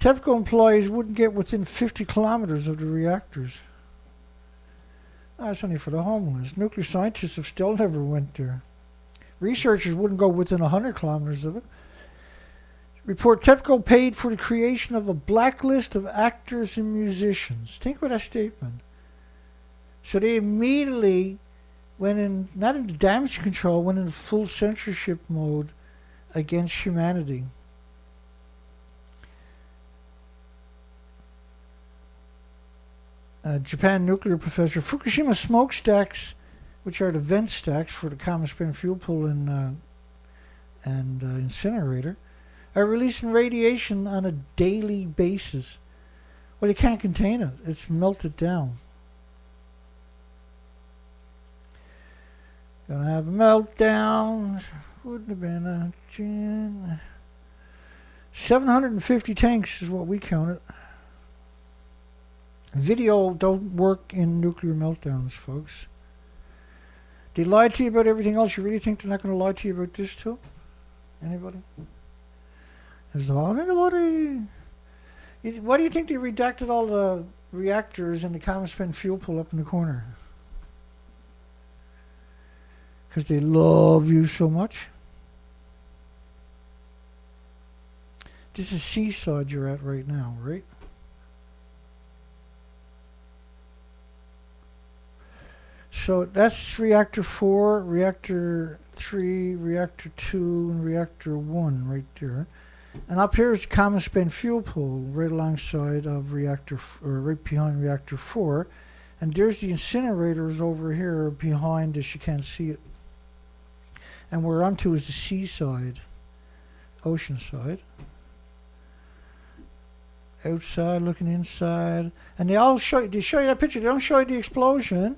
TEPCO employees wouldn't get within 50 kilometers of the reactors. That's only for the homeless. Nuclear scientists have still never went there. Researchers wouldn't go within 100 kilometers of it. Report TEPCO paid for the creation of a blacklist of actors and musicians. Think about that statement. So they immediately went in, not into damage control, went into full censorship mode against humanity. Japan nuclear professor. Fukushima smokestacks, which are the vent stacks for the common spent fuel pool and incinerator, are releasing radiation on a daily basis. Well, you can't contain it. It's melted down. Gonna have a meltdown. Wouldn't have been a 750 tanks is what we counted. Video don't work in nuclear meltdowns, folks. They lied to you about everything else. You really think they're not going to lie to you about this too? Anybody? Is there anybody? Why do you think they redacted all the reactors and the common spent fuel pool up in the corner? Because they love you so much. This is seaside you're at right now, right? So that's reactor 4, reactor 3, reactor 2, and reactor 1 right there. And up here is the common spent fuel pool right alongside of reactor, or right behind reactor 4. And there's the incinerators over here behind this. You can't see it. And where I'm to is the seaside, ocean side. Outside, looking inside. And they all show you that picture. They don't show you the explosion.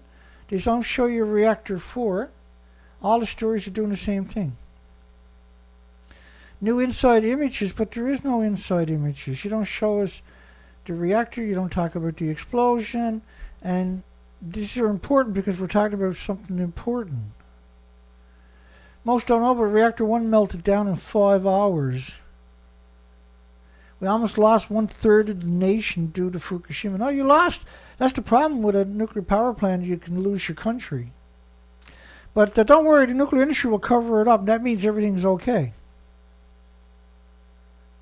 They don't show you reactor 4. All the stories are doing the same thing. New inside images, but there is no inside images. You don't show us the reactor. You don't talk about the explosion. And these are important because we're talking about something important. Most don't know, but reactor 1 melted down in 5 hours. We almost lost 1/3 of the nation due to Fukushima. No, you lost. That's the problem with a nuclear power plant. You can lose your country. But don't worry, the nuclear industry will cover it up. That means everything's okay.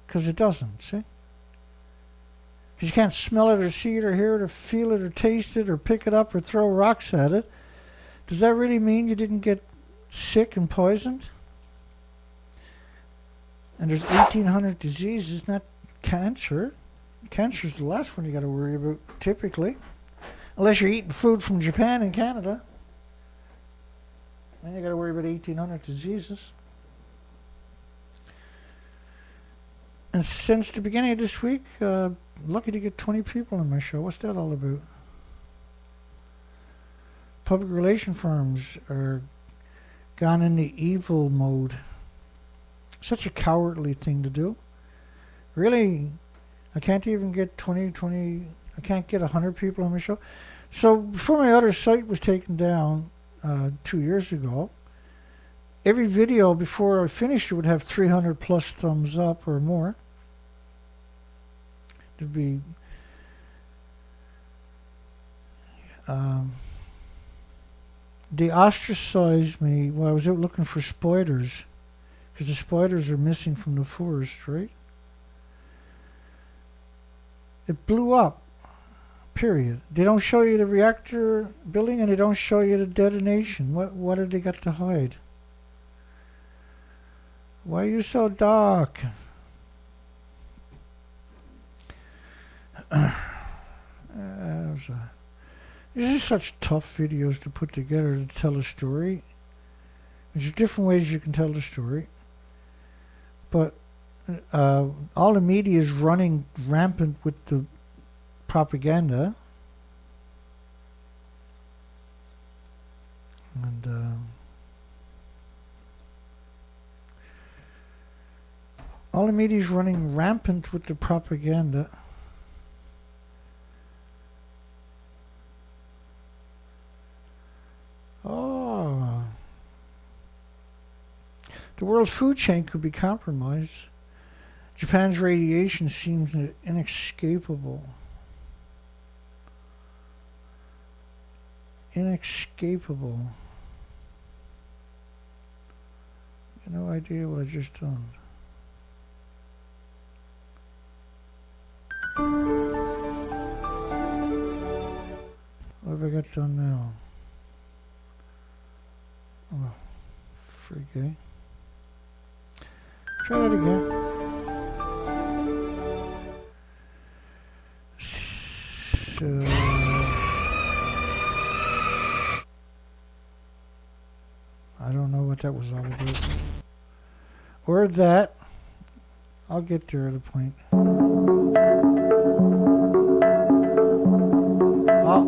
Because it doesn't, see? Because you can't smell it or see it or hear it or feel it or taste it or pick it up or throw rocks at it. Does that really mean you didn't get sick and poisoned? And there's 1,800 diseases, not cancer. Cancer's the last one you got to worry about, typically. Unless you're eating food from Japan and Canada. Then you got to worry about 1,800 diseases. And since the beginning of this week, lucky to get 20 people on my show. What's that all about? Public relation firms are gone into evil mode. Such a cowardly thing to do. Really, I can't even get I can't get 100 people on my show. So before my other site was taken down 2 years ago, every video before I finished it would have 300 plus thumbs up or more. There'd be They ostracized me while I was out looking for spiders, because the spiders are missing from the forest, right? It blew up, period. They don't show you the reactor building, and they don't show you the detonation. What have they got to hide? Why are you so dark? These are such tough videos to put together to tell a story. There's different ways you can tell the story. But all the media is running rampant with the propaganda. And all the media is running rampant with the propaganda. Oh. The world's food chain could be compromised. Japan's radiation seems inescapable. Inescapable. No idea what I just done. What have I got done now? Oh, freaky. Try that again. So, I don't know what that was all about. Or that. I'll get there at a point.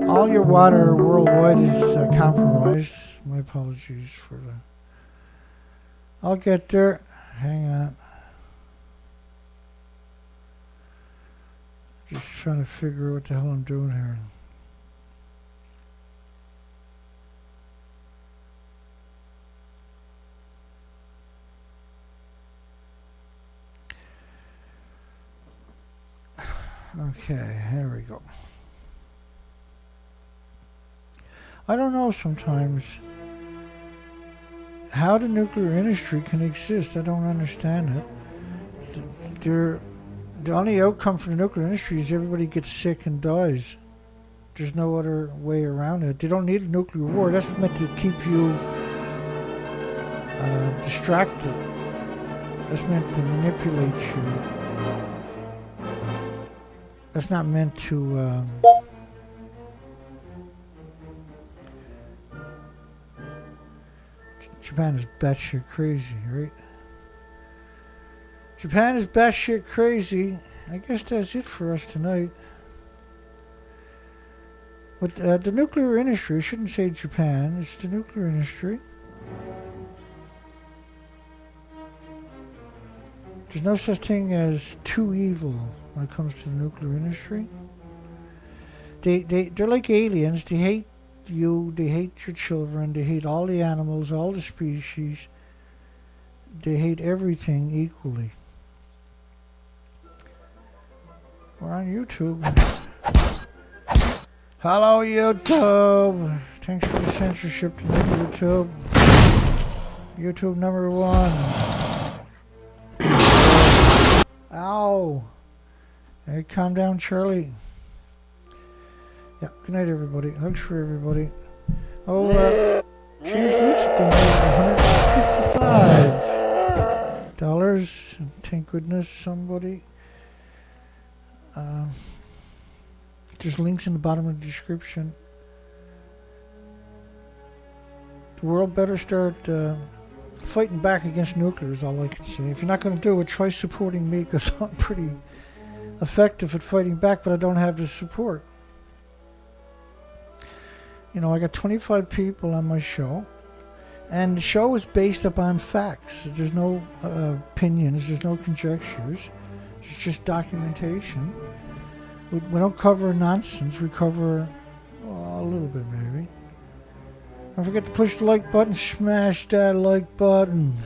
All your water worldwide is compromised. My apologies for that. I'll get there. Hang on. Just trying to figure out what the hell I'm doing here. Okay, here we go. I don't know sometimes how the nuclear industry can exist. I don't understand it. The only outcome for the nuclear industry is everybody gets sick and dies. There's no other way around it. They don't need a nuclear war. That's meant to keep you distracted. That's meant to manipulate you. That's not meant to Japan is batshit crazy, right? Japan is batshit crazy. I guess that's it for us tonight. But the nuclear industry, I shouldn't say Japan, it's the nuclear industry. There's no such thing as too evil when it comes to the nuclear industry. They're like aliens. They hate you, they hate your children, they hate all the animals, all the species. They hate everything equally. We're on YouTube. Hello, YouTube. Thanks for the censorship tonight, YouTube. YouTube number 1. Ow. Hey, calm down, Charlie. Yeah, good night, everybody. Hugs for everybody. Oh, James Lucid donated $155. Thank goodness, somebody. There's links in the bottom of the description. The world better start fighting back against nuclear is all I can say. If you're not going to do it, try supporting me, because I'm pretty effective at fighting back, but I don't have the support. You know, I got 25 people on my show, and the show is based upon facts. There's no opinions, there's no conjectures. It's just documentation. We don't cover nonsense, we cover a little bit maybe. Don't forget to push the like button, smash that like button.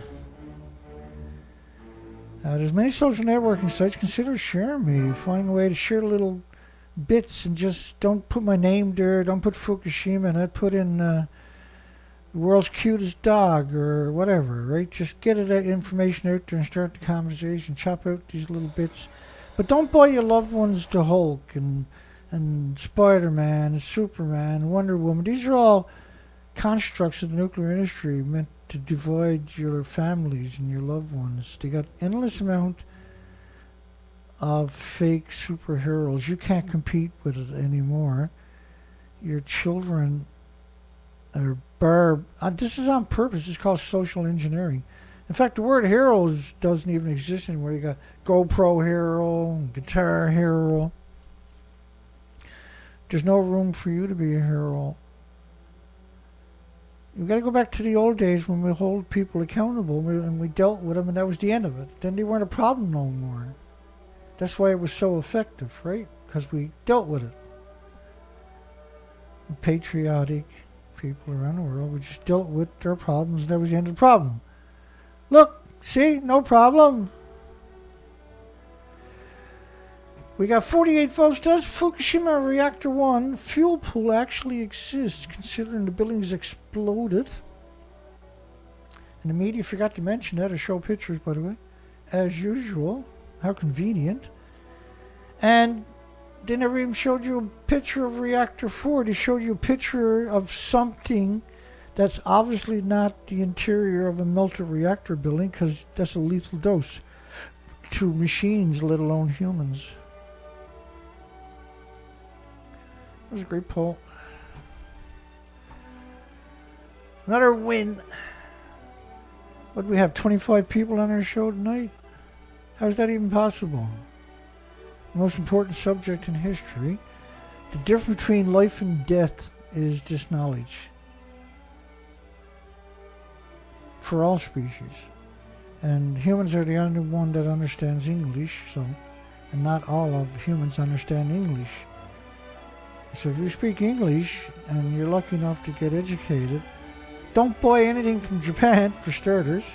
There's many social networking sites. Consider sharing me, finding a way to share little bits, and just don't put my name there, don't put Fukushima, and I put in the world's cutest dog or whatever, right? Just get that information out there and start the conversation. Chop out these little bits. But don't buy your loved ones to Hulk and Spider-Man and Superman and Wonder Woman. These are all constructs of the nuclear industry meant to divide your families and your loved ones. They got endless amount of fake superheroes. You can't compete with it anymore. Your children are this is on purpose. It's called social engineering. In fact, the word heroes doesn't even exist anymore. You got GoPro hero, guitar hero. There's no room for you to be a hero. You've got to go back to the old days when we hold people accountable and we dealt with them, and that was the end of it. Then they weren't a problem no more. That's why it was so effective, right? Because we dealt with it. Patriotic people around the world, we just dealt with their problems, and that was the end of the problem. Look, see, no problem. We got 48 votes. Does Fukushima Reactor 1 fuel pool actually exist, considering the building's exploded? And the media forgot to mention that or show pictures, by the way. As usual. How convenient. And they never even showed you a picture of Reactor 4. They showed you a picture of something that's obviously not the interior of a melted reactor building, because that's a lethal dose to machines, let alone humans. That was a great poll. Another win. What do we have, 25 people on our show tonight? How is that even possible? The most important subject in history. The difference between life and death is this knowledge. For all species. And humans are the only one that understands English, so, and not all of humans understand English. So if you speak English and you're lucky enough to get educated, don't buy anything from Japan, for starters.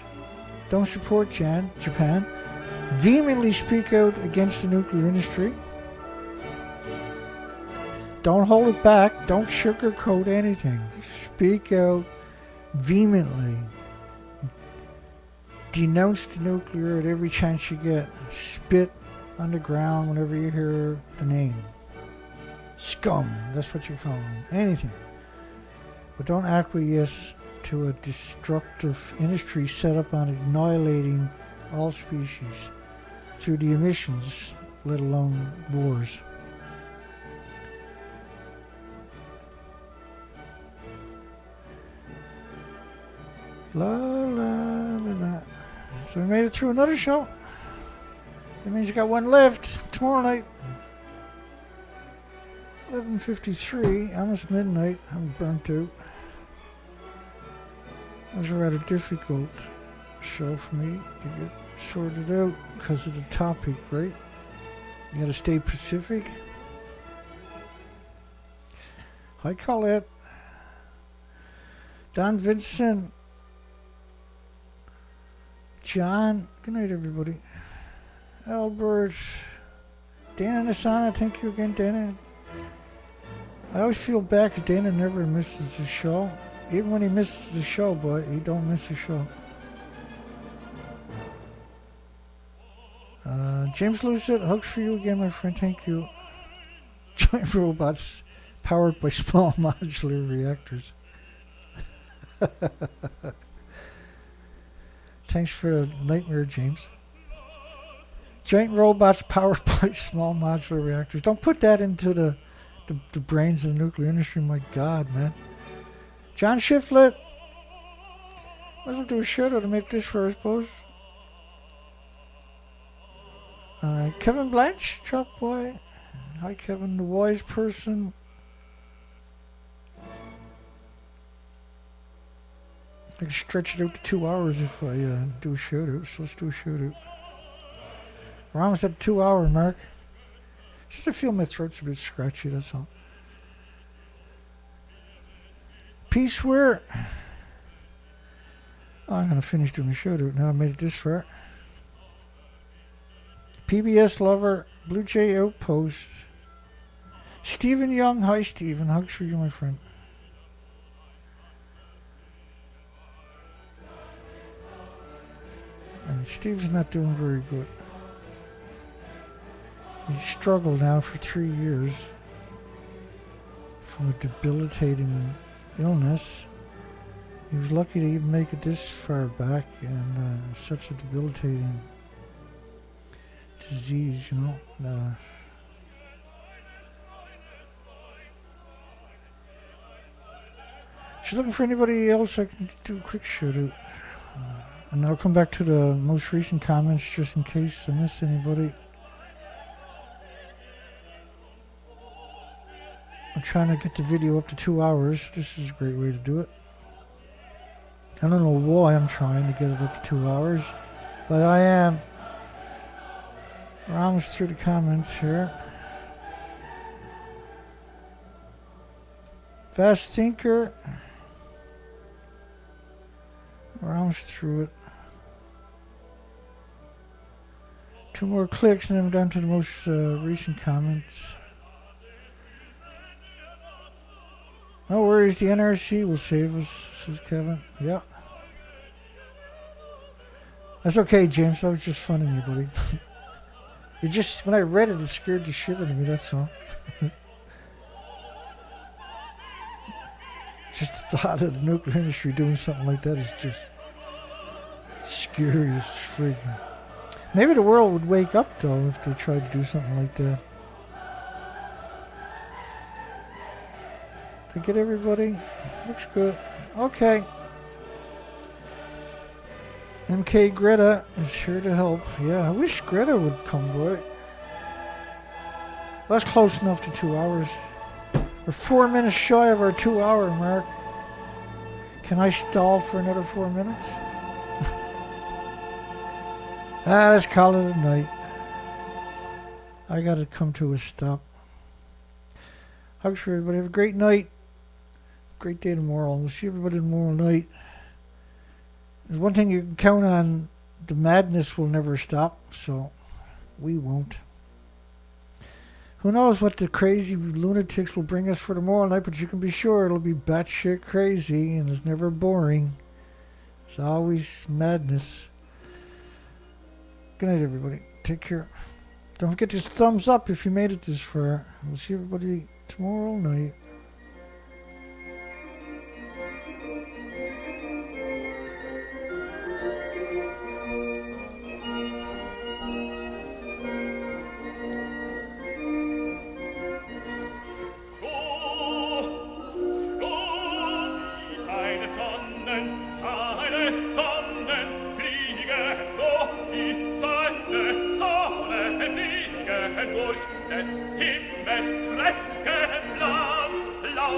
Don't support Japan. Vehemently speak out against the nuclear industry. Don't hold it back. Don't sugarcoat anything. Speak out vehemently. Denounce the nuclear at every chance you get. Spit on the ground whenever you hear the name. Scum, that's what you call them. Anything. But don't acquiesce to a destructive industry set up on annihilating all species through the emissions, let alone wars. La la la la. So we made it through another show. That means you got one left tomorrow night. 11:53, almost midnight. I'm burnt out. It was a rather difficult show for me to get sorted out because of the topic, right? You gotta stay Pacific. Hi, Colette. Don Vincent. John. Good night, everybody. Albert. Dana Nasana. Thank you again, Dana. I always feel bad because Dana never misses a show. Even when he misses a show, but he don't miss a show. James Lucid, hugs for you again, my friend. Thank you. Giant robots powered by small modular reactors. Thanks for the nightmare, James. Giant robots powered by small modular reactors. Don't put that into the brains of the nuclear industry. My God, man. John Shiflett. Might as well do a shout out to make this for, I suppose. Kevin Blanche, Chop Boy. Hi, Kevin, the wise person. I can stretch it out to 2 hours if I do a shout out, so let's do a shout out. We're almost at the 2 hour mark. Just I feel my throat's a bit scratchy, that's all. Peace where? Oh, I'm going to finish doing the shout out now. I made it this far. PBS Lover, Blue Jay Outpost. Stephen Young, hi Stephen, hugs for you, my friend. Steve's not doing very good. He's struggled now for 3 years from a debilitating illness. He was lucky to even make it this far back, and such a debilitating disease, you know. She's looking for anybody else I can do a quick shout out. And I'll come back to the most recent comments just in case I miss anybody. I'm trying to get the video up to 2 hours. This is a great way to do it. I don't know why I'm trying to get it up to 2 hours, but I am. We're almost through the comments here. Fast Thinker. We're almost through it. 2 more clicks and then I'm down to the most recent comments. No worries, the NRC will save us, says Kevin. Yeah. That's okay, James. I was just funning you, buddy. It just, when I read it, it scared the shit out of me, that's all. Just the thought of the nuclear industry doing something like that is just scary as freaking. Maybe the world would wake up, though, if they tried to do something like that. Did I get everybody? Looks good. Okay. MK Greta is here to help. Yeah, I wish Greta would come, boy. That's close enough to 2 hours. We're 4 minutes shy of our 2 hour mark. Can I stall for another 4 minutes? Let's call it a night. I gotta come to a stop. Hugs for everybody. Have a great night. Great day tomorrow. We'll see everybody tomorrow night. There's one thing you can count on. The madness will never stop, so we won't. Who knows what the crazy lunatics will bring us for tomorrow night, but you can be sure it'll be batshit crazy, and it's never boring. It's always madness. Good night, everybody. Take care. Don't forget to thumbs up if you made it this far. We'll see everybody tomorrow night. Des Himmels trächtigen Blau,